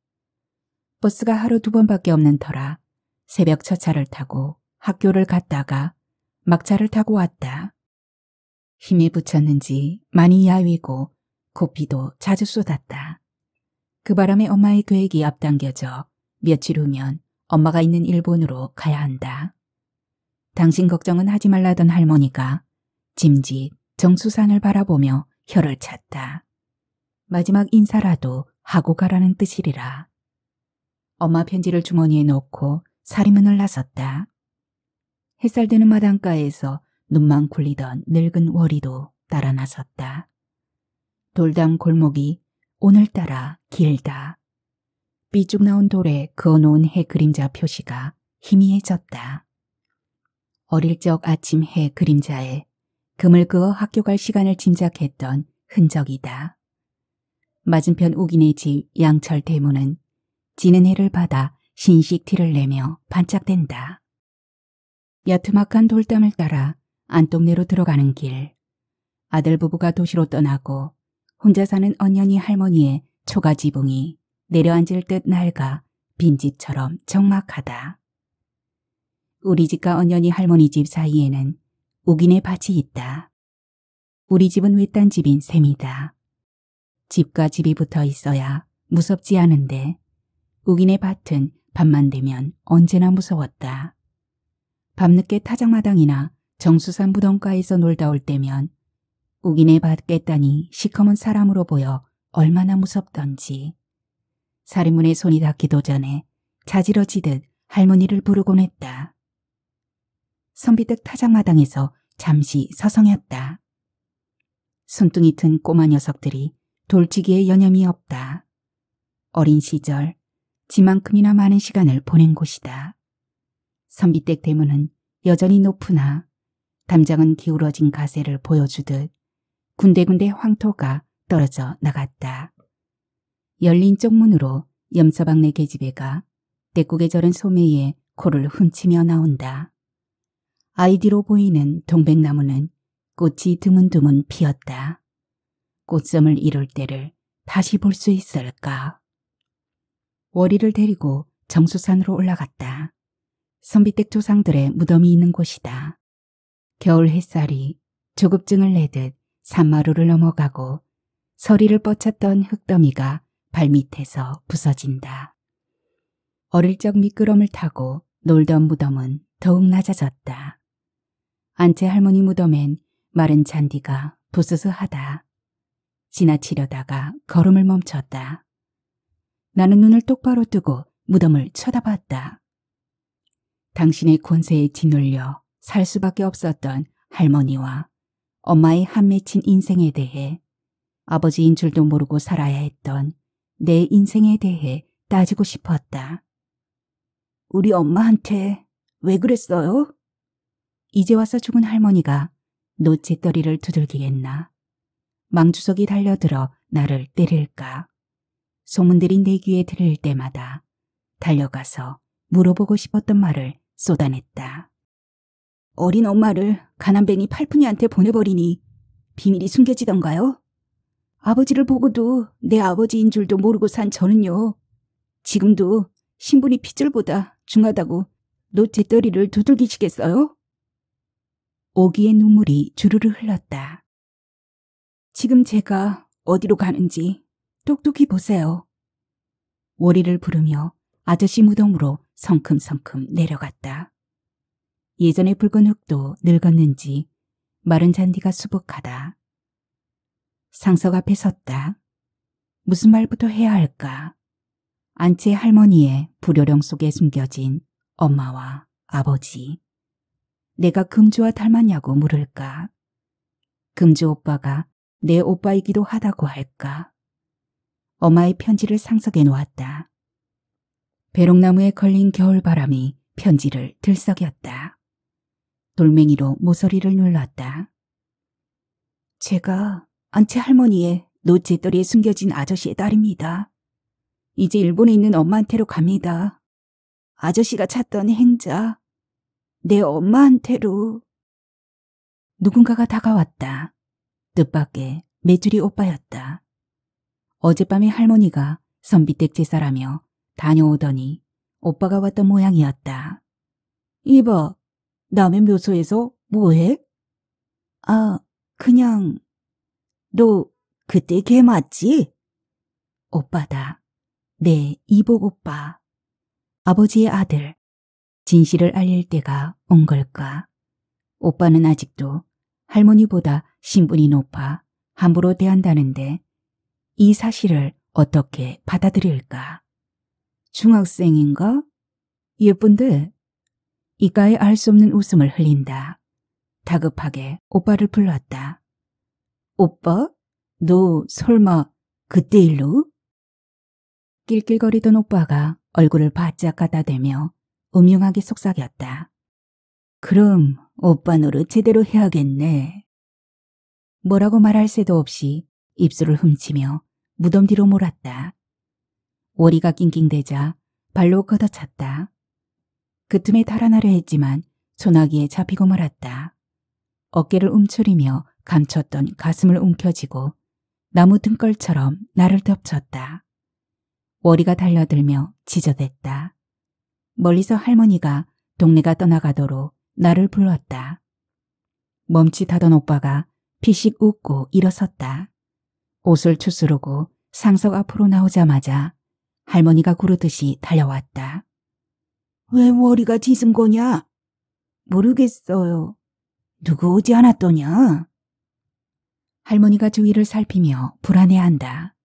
버스가 하루 2번밖에 없는 터라 새벽 첫 차를 타고 학교를 갔다가 막차를 타고 왔다. 힘에 부쳤는지 많이 야위고 코피도 자주 쏟았다. 그 바람에 엄마의 계획이 앞당겨져 며칠 후면 엄마가 있는 일본으로 가야 한다. 당신 걱정은 하지 말라던 할머니가 짐짓 정수산을 바라보며 혀를 찼다. 마지막 인사라도 하고 가라는 뜻이리라. 엄마 편지를 주머니에 넣고 사리문을 나섰다. 햇살 드는 마당가에서 눈만 굴리던 늙은 월이도 따라 나섰다. 돌담 골목이 오늘따라 길다. 삐쭉 나온 돌에 그어놓은 해 그림자 표시가 희미해졌다. 어릴 적 아침 해 그림자에 금을 그어 학교 갈 시간을 짐작했던 흔적이다. 맞은편 우기네 집 양철 대문은 지는 해를 받아 신식 티를 내며 반짝댄다. 야트막한 돌담을 따라 안동네로 들어가는 길. 아들 부부가 도시로 떠나고 혼자 사는 언년이 할머니의 초가 지붕이 내려앉을 듯 낡아 빈집처럼 적막하다. 우리 집과 언년이 할머니 집 사이에는 우기네 밭이 있다. 우리 집은 외딴 집인 셈이다. 집과 집이 붙어 있어야 무섭지 않은데 우기네 밭은 밤만 되면 언제나 무서웠다. 밤늦게 타작마당이나 정수산 무덤가에서 놀다 올 때면 우기네 밭 깼다니 시커먼 사람으로 보여 얼마나 무섭던지. 살인문에 손이 닿기도 전에 자지러지듯 할머니를 부르곤 했다. 선비댁 타작마당에서 잠시 서성였다. 손등이 튼 꼬마 녀석들이 돌치기에 여념이 없다. 어린 시절 지만큼이나 많은 시간을 보낸 곳이다. 선비댁 대문은 여전히 높으나 담장은 기울어진 가세를 보여주듯 군데군데 황토가 떨어져 나갔다. 열린 쪽문으로 염서방네 계집애가 떼국에 절은 소매에 코를 훔치며 나온다. 아이 뒤로 보이는 동백나무는 꽃이 드문드문 피었다. 꽃섬을 이룰 때를 다시 볼 수 있을까? 월이를 데리고 정수산으로 올라갔다. 선비댁 조상들의 무덤이 있는 곳이다. 겨울 햇살이 조급증을 내듯 산마루를 넘어가고 서리를 뻗쳤던 흙더미가 발밑에서 부서진다. 어릴 적 미끄럼을 타고 놀던 무덤은 더욱 낮아졌다. 안채 할머니 무덤엔 마른 잔디가 부스스하다. 지나치려다가 걸음을 멈췄다. 나는 눈을 똑바로 뜨고 무덤을 쳐다봤다. 당신의 권세에 짓눌려 살 수밖에 없었던 할머니와 엄마의 한 맺힌 인생에 대해, 아버지인 줄도 모르고 살아야 했던 내 인생에 대해 따지고 싶었다. 우리 엄마한테 왜 그랬어요? 이제 와서 죽은 할머니가 노칫더리를 두들기겠나? 망주석이 달려들어 나를 때릴까? 소문들이 내 귀에 들릴 때마다 달려가서 물어보고 싶었던 말을 쏟아냈다. 어린 엄마를 가난뱅이 팔푼이한테 보내버리니 비밀이 숨겨지던가요? 아버지를 보고도 내 아버지인 줄도 모르고 산 저는요. 지금도 신분이 핏줄보다 중하다고 노칫더리를 두들기시겠어요? 오기의 눈물이 주르르 흘렀다. 지금 제가 어디로 가는지 똑똑히 보세요. 워리를 부르며 아저씨 무덤으로 성큼성큼 내려갔다. 예전의 붉은 흙도 늙었는지 마른 잔디가 수북하다. 상석 앞에 섰다. 무슨 말부터 해야 할까? 안채 할머니의 불효령 속에 숨겨진 엄마와 아버지. 내가 금주와 닮았냐고 물을까? 금주 오빠가 내 오빠이기도 하다고 할까? 엄마의 편지를 상석에 놓았다. 배롱나무에 걸린 겨울바람이 편지를 들썩였다. 돌멩이로 모서리를 눌렀다. 제가 안채 할머니의 노칫더리에 숨겨진 아저씨의 딸입니다. 이제 일본에 있는 엄마한테로 갑니다. 아저씨가 찾던 행자, 내 엄마한테로. 누군가가 다가왔다. 뜻밖의 메주리 오빠였다. 어젯밤에 할머니가 선비댁 제사라며 다녀오더니 오빠가 왔던 모양이었다. 이봐, 남의 묘소에서 뭐해? 아, 그냥... 너 그때 걔 맞지? 오빠다. 네, 이복 오빠. 아버지의 아들. 진실을 알릴 때가 온 걸까? 오빠는 아직도 할머니보다 신분이 높아 함부로 대한다는데 이 사실을 어떻게 받아들일까? 중학생인가? 예쁜데? 이가에 알 수 없는 웃음을 흘린다. 다급하게 오빠를 불렀다. 오빠? 너 설마 그때 일로? 낄낄거리던 오빠가 얼굴을 바짝 갖다대며 음흉하게 속삭였다. 그럼 오빠 노릇 제대로 해야겠네. 뭐라고 말할 새도 없이 입술을 훔치며 무덤 뒤로 몰았다. 워리가 낑낑대자 발로 걷어찼다. 그 틈에 달아나려 했지만 소나기에 잡히고 말았다. 어깨를 움츠리며 감췄던 가슴을 움켜쥐고 나무 등걸처럼 나를 덮쳤다. 워리가 달려들며 지저댔다. 멀리서 할머니가 동네가 떠나가도록 나를 불렀다. 멈칫하던 오빠가 피식 웃고 일어섰다. 옷을 추스르고 상석 앞으로 나오자마자 할머니가 구르듯이 달려왔다. 왜 워리가 짖은 거냐? 모르겠어요. 누구 오지 않았더냐? 할머니가 주위를 살피며 불안해한다.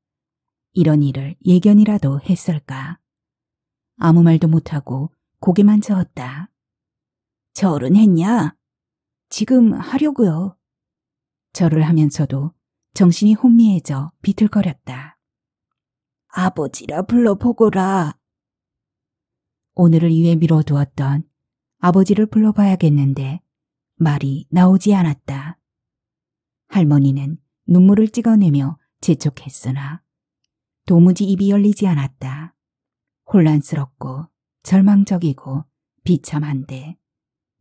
이런 일을 예견이라도 했을까? 아무 말도 못하고 고개만 저었다. 절은 했냐? 지금 하려고요. 절을 하면서도 정신이 혼미해져 비틀거렸다. 아버지라 불러보거라. 오늘을 위해 미뤄두었던 아버지를 불러봐야겠는데 말이 나오지 않았다. 할머니는 눈물을 찍어내며 재촉했으나 도무지 입이 열리지 않았다. 혼란스럽고 절망적이고 비참한데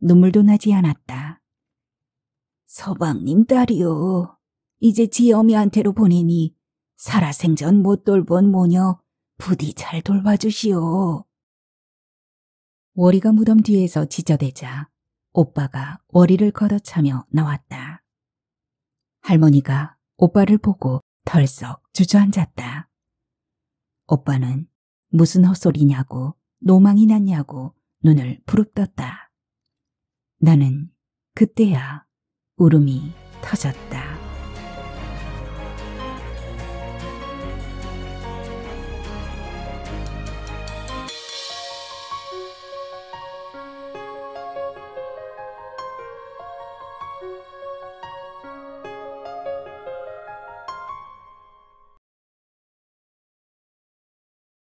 눈물도 나지 않았다. 서방님 딸이요. 이제 지 어미한테로 보내니 살아생전 못 돌본 모녀 부디 잘 돌봐주시오. 워리가 무덤 뒤에서 지저대자 오빠가 워리를 걷어차며 나왔다. 할머니가 오빠를 보고 덜썩 주저앉았다. 오빠는 무슨 헛소리냐고 노망이 났냐고 눈을 부릅떴다. 나는 그때야 울음이 터졌다.